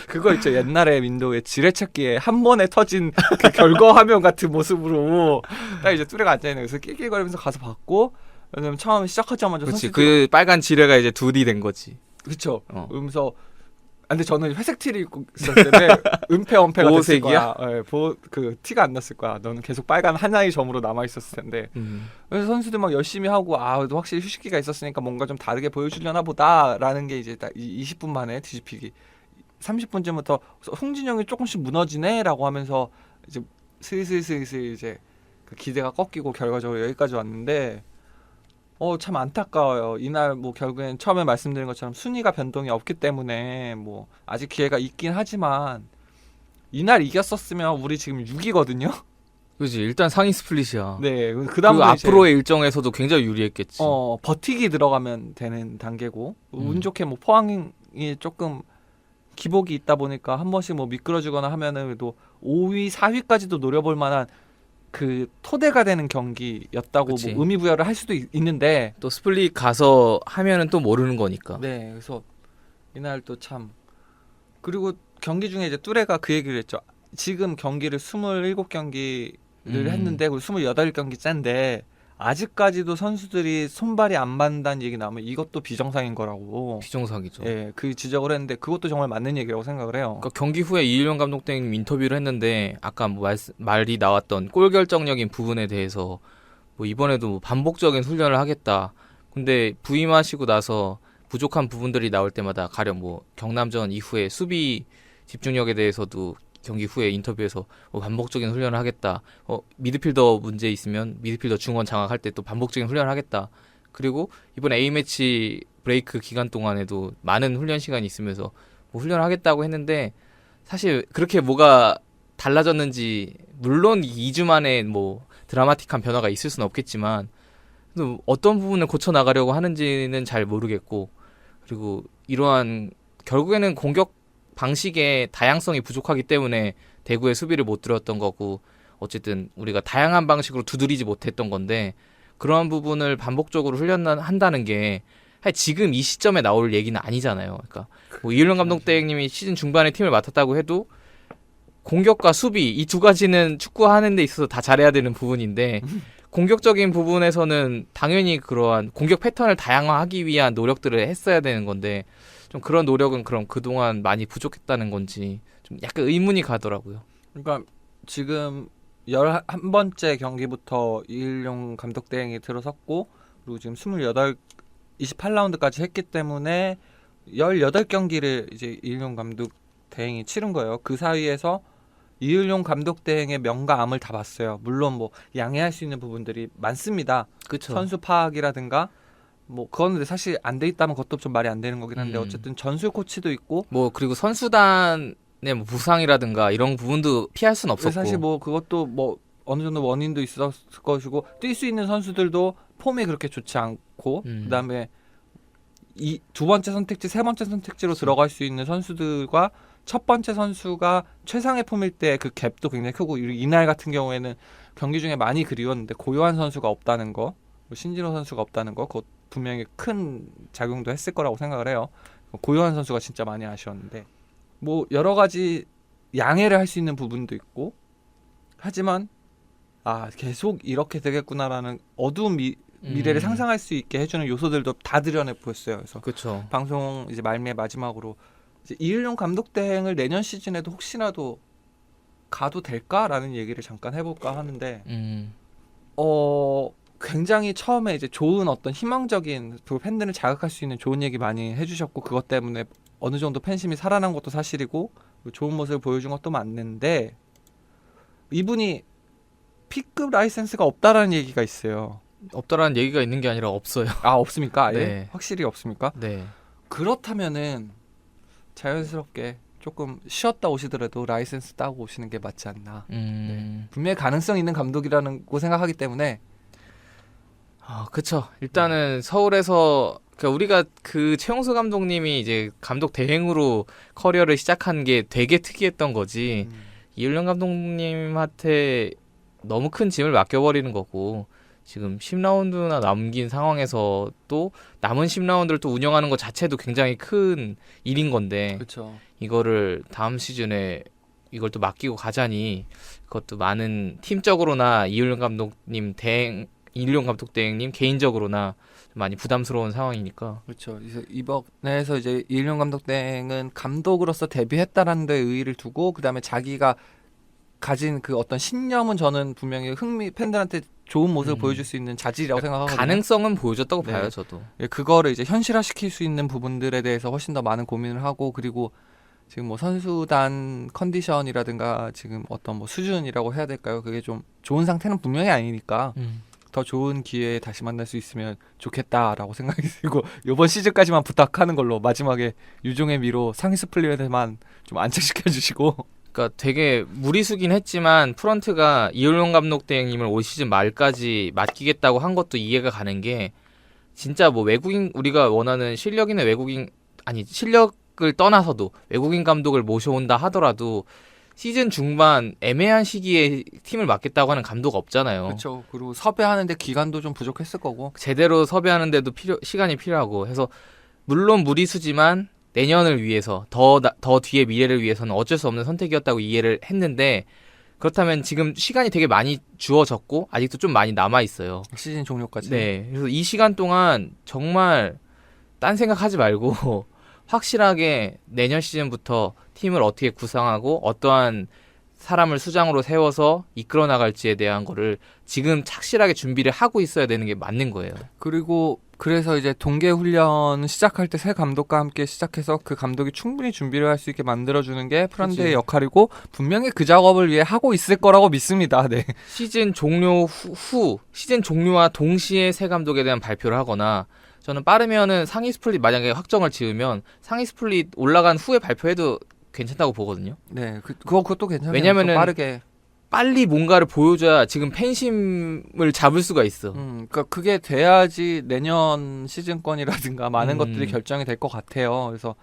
그거 있죠. 옛날에 윈도우에 지뢰찾기에 한 번에 터진 그 결과 화면 같은 모습으로 딱 이제 뚜레가 앉아있는 거에서 끽끽거리면서 가서 봤고 왜냐면 처음 시작하자마자 그렇지. 그 빨간 지뢰가 이제 둘이 된 거지. 그렇죠. 그러면서 근데 저는 회색 티를 입고 있었을 때문에 은폐원폐가 됐을 거야. 네, 그 티가 안 났을 거야. 너는 계속 빨간 하나의 점으로 남아 있었을 텐데. 그래서 선수들 막 열심히 하고 확실히 휴식기가 있었으니까 뭔가 좀 다르게 보여주려나 보다라는 게 이제 딱 20분 만에 뒤집히기. 30분쯤부터 홍진영이 조금씩 무너지네라고 하면서 이제 슬슬 이제 그 기대가 꺾이고 결과적으로 여기까지 왔는데. 참 안타까워요. 이날 뭐 결국엔 처음에 말씀드린 것처럼 순위가 변동이 없기 때문에 뭐 아직 기회가 있긴 하지만 이날 이겼었으면 우리 지금 6위거든요. 그지 일단 상위 스플릿이야. 네, 그리고 그다음에 앞으로의 일정에서도 굉장히 유리했겠지. 버티기 들어가면 되는 단계고 운 좋게 뭐 포항이 조금 기복이 있다 보니까 한 번씩 뭐 미끄러지거나 하면은 그래도 5위, 4위까지도 노려볼 만한 그 토대가 되는 경기였다고 그치. 뭐 의미 부여를 할 수도 있는데 또 스플릿 가서 하면은 또 모르는 거니까. 네, 그래서 이날 또 참 그리고 경기 중에 이제 뚜레가 그 얘기를 했죠. 지금 경기를 27경기를 했는데 그리고 28경기 짠데 아직까지도 선수들이 손발이 안 맞는다는 얘기 나오면 이것도 비정상인 거라고. 비정상이죠. 예, 그 지적을 했는데 그것도 정말 맞는 얘기라고 생각을 해요. 그러니까 경기 후에 이일용 감독 등 인터뷰를 했는데 아까 뭐 말이 나왔던 골 결정력인 부분에 대해서 뭐 이번에도 뭐 반복적인 훈련을 하겠다. 근데 부임하시고 나서 부족한 부분들이 나올 때마다 가령 뭐 경남전 이후에 수비 집중력에 대해서도 경기 후에 인터뷰에서 뭐 반복적인 훈련을 하겠다. 미드필더 문제 있으면 미드필더 중원 장악할 때 또 반복적인 훈련을 하겠다. 그리고 이번 A매치 브레이크 기간 동안에도 많은 훈련 시간이 있으면서 뭐 훈련을 하겠다고 했는데 사실 그렇게 뭐가 달라졌는지 물론 2주 만에 뭐 드라마틱한 변화가 있을 수는 없겠지만 또 어떤 부분을 고쳐 나가려고 하는지는 잘 모르겠고 그리고 이러한 결국에는 공격 방식의 다양성이 부족하기 때문에 대구의 수비를 못 들었던 거고 어쨌든 우리가 다양한 방식으로 두드리지 못했던 건데 그런 부분을 반복적으로 훈련한다는 게 지금 이 시점에 나올 얘기는 아니잖아요. 그러니까 뭐 이일용 감독 대행님이 시즌 중반에 팀을 맡았다고 해도 공격과 수비 이 두 가지는 축구하는 데 있어서 다 잘해야 되는 부분인데 공격적인 부분에서는 당연히 그러한 공격 패턴을 다양화하기 위한 노력들을 했어야 되는 건데 좀 그런 노력은 그럼 그동안 많이 부족했다는 건지 좀 약간 의문이 가더라고요. 그러니까 지금 11번째 경기부터 이일용 감독 대행이 들어섰고 그리고 지금 28라운드까지 했기 때문에 18경기를 이제 이일용 감독 대행이 치른 거예요. 그 사이에서 이일용 감독 대행의 명과암을 다 봤어요. 물론 뭐 양해할 수 있는 부분들이 많습니다. 그쵸. 선수 파악이라든가 뭐 그거는 사실 안 돼 있다면 그것도 좀 말이 안 되는 거긴 한데 어쨌든 전술 코치도 있고 뭐 그리고 선수단의 뭐 부상이라든가 이런 부분도 피할 수는 없었고 사실 뭐 그것도 뭐 어느 정도 원인도 있었을 것이고 뛸 수 있는 선수들도 폼이 그렇게 좋지 않고 그다음에 이 두 번째 선택지, 세 번째 선택지로 들어갈 수 있는 선수들과 첫 번째 선수가 최상의 폼일 때 그 갭도 굉장히 크고 이날 같은 경우에는 경기 중에 많이 그리웠는데 고요한 선수가 없다는 거, 신진호 선수가 없다는 거, 그것 분명히 큰 작용도 했을 거라고 생각을 해요. 고요한 선수가 진짜 많이 아쉬웠는데 뭐 여러 가지 양해를 할 수 있는 부분도 있고 하지만 계속 이렇게 되겠구나라는 어두운 미래를 상상할 수 있게 해주는 요소들도 다 드러내 보였어요. 그래서 그쵸. 방송 이제 말미에 마지막으로 이제 이일용 감독 대행을 내년 시즌에도 혹시라도 가도 될까라는 얘기를 잠깐 해볼까 하는데 굉장히 처음에 이제 좋은 어떤 희망적인 그 팬들을 자극할 수 있는 좋은 얘기 많이 해주셨고 그것 때문에 어느 정도 팬심이 살아난 것도 사실이고 좋은 모습을 보여준 것도 맞는데 이분이 P급 라이센스가 없다라는 얘기가 있어요. 없다라는 얘기가 있는 게 아니라 없어요. 없습니까? 아예? 네. 확실히 없습니까? 네. 그렇다면은 자연스럽게 조금 쉬었다 오시더라도 라이센스 따고 오시는 게 맞지 않나. 네. 분명히 가능성 있는 감독이라고 생각하기 때문에 그쵸. 일단은 서울에서 그러니까 우리가 그 최용수 감독님이 이제 감독 대행으로 커리어를 시작한 게 되게 특이했던 거지. 이일용 감독님한테 너무 큰 짐을 맡겨버리는 거고 지금 10라운드나 남긴 상황에서 또 남은 10라운드를 또 운영하는 것 자체도 굉장히 큰 일인 건데 그렇죠. 이거를 다음 시즌에 이걸 또 맡기고 가자니 그것도 많은 팀적으로나 이일용 감독 대행님 개인적으로나 많이 부담스러운 상황이니까. 그렇죠. 이번에서 이제 이일용 감독 대행은 감독으로서 데뷔했다라는 데 의의를 두고 그다음에 자기가 가진 그 어떤 신념은 저는 분명히 팬들한테 좋은 모습을 보여줄 수 있는 자질이라고 생각하거든요. 가능성은 보여줬다고 네. 봐요, 저도. 그거를 이제 현실화시킬 수 있는 부분들에 대해서 훨씬 더 많은 고민을 하고 그리고 지금 뭐 선수단 컨디션이라든가 지금 어떤 뭐 수준이라고 해야 될까요? 그게 좀 좋은 상태는 분명히 아니니까 더 좋은 기회에 다시 만날 수 있으면 좋겠다라고 생각이 들고 이번 시즌까지만 부탁하는 걸로 마지막에 유종의 미로 상위 스플릿에만 좀 안착시켜 주시고 그러니까 되게 무리수긴 했지만 프런트가 이효령 감독 대행님을 올 시즌 말까지 맡기겠다고 한 것도 이해가 가는 게 진짜 뭐 외국인 우리가 원하는 실력 있는 외국인 아니 실력을 떠나서도 외국인 감독을 모셔온다 하더라도 시즌 중반 애매한 시기에 팀을 맡겠다고 하는 감독 없잖아요. 그렇죠. 그리고 섭외하는데 기간도 좀 부족했을 거고. 제대로 섭외하는데도 시간이 필요하고 해서 물론 무리수지만 내년을 위해서 더 뒤의 미래를 위해서는 어쩔 수 없는 선택이었다고 이해를 했는데 그렇다면 지금 시간이 되게 많이 주어졌고 아직도 좀 많이 남아 있어요. 시즌 종료까지. 네. 그래서 이 시간 동안 정말 딴 생각하지 말고 확실하게 내년 시즌부터 팀을 어떻게 구성하고 어떠한 사람을 수장으로 세워서 이끌어 나갈지에 대한 거를 지금 착실하게 준비를 하고 있어야 되는 게 맞는 거예요. 그리고 그래서 이제 동계 훈련 시작할 때 새 감독과 함께 시작해서 그 감독이 충분히 준비를 할 수 있게 만들어주는 게 프란드의 역할이고 분명히 그 작업을 위해 하고 있을 거라고 믿습니다. 네. 시즌 종료 후 시즌 종료와 동시에 새 감독에 대한 발표를 하거나 저는 빠르면은 상위 스플릿 만약에 확정을 지으면 상위 스플릿 올라간 후에 발표해도 괜찮다고 보거든요. 네, 그것도 괜찮아요. 왜냐면은 빠르게 빨리 뭔가를 보여줘야 지금 팬심을 잡을 수가 있어. 그러니까 그게 돼야지 내년 시즌권이라든가 많은 것들이 결정이 될 것 같아요. 그래서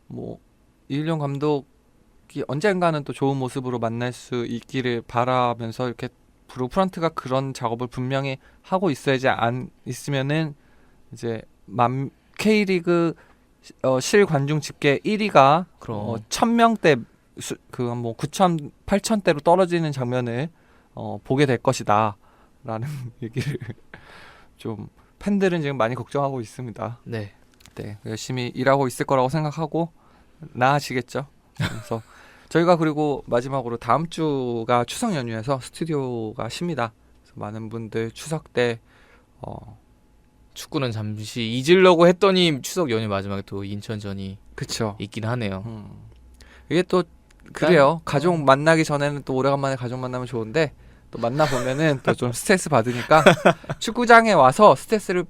뭐 이일용 감독이 언젠가는 또 좋은 모습으로 만날 수 있기를 바라면서 이렇게 브루프런트가 그런 작업을 분명히 하고 있어야지 안 있으면은 이제 K리그 실관중 집계 1위가 1000명대 뭐 9천, 8천대로 떨어지는 장면을 보게 될 것이다 라는 얘기를 좀 팬들은 지금 많이 걱정하고 있습니다. 네. 네, 열심히 일하고 있을 거라고 생각하고 나아지겠죠. 그래서 저희가 그리고 마지막으로 다음 주가 추석 연휴에서 스튜디오가 쉽니다. 그래서 많은 분들 추석 때 축구는 잠시 잊으려고 했더니 추석 연휴 마지막에 또 인천전이 그쵸. 있긴 하네요. 이게 또 그래요. 가족 만나기 전에는 또 오래간만에 가족 만나면 좋은데 또 만나 보면은 또 좀 스트레스 받으니까 축구장에 와서 스트레스를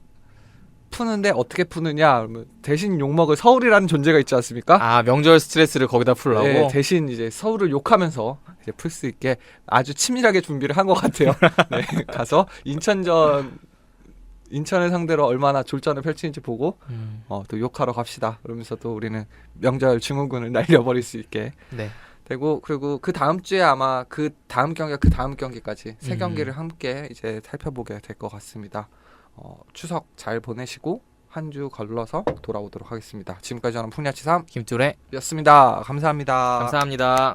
푸는데 어떻게 푸느냐? 그러면 대신 욕먹을 서울이라는 존재가 있지 않습니까? 아, 명절 스트레스를 거기다 풀라고? 네, 대신 이제 서울을 욕하면서 이제 풀 수 있게 아주 치밀하게 준비를 한 것 같아요. 네, 가서 인천을 상대로 얼마나 졸전을 펼치는지 보고 또 욕하러 갑시다. 그러면서 또 우리는 명절 증후군을 날려버릴 수 있게 네. 되고 그리고 그 다음 주에 아마 그 다음 경기와 그 다음 경기까지 세 경기를 함께 이제 살펴보게 될 것 같습니다. 추석 잘 보내시고 한 주 걸러서 돌아오도록 하겠습니다. 지금까지 저는 풍야치삼 김뚜레 였습니다. 감사합니다. 감사합니다.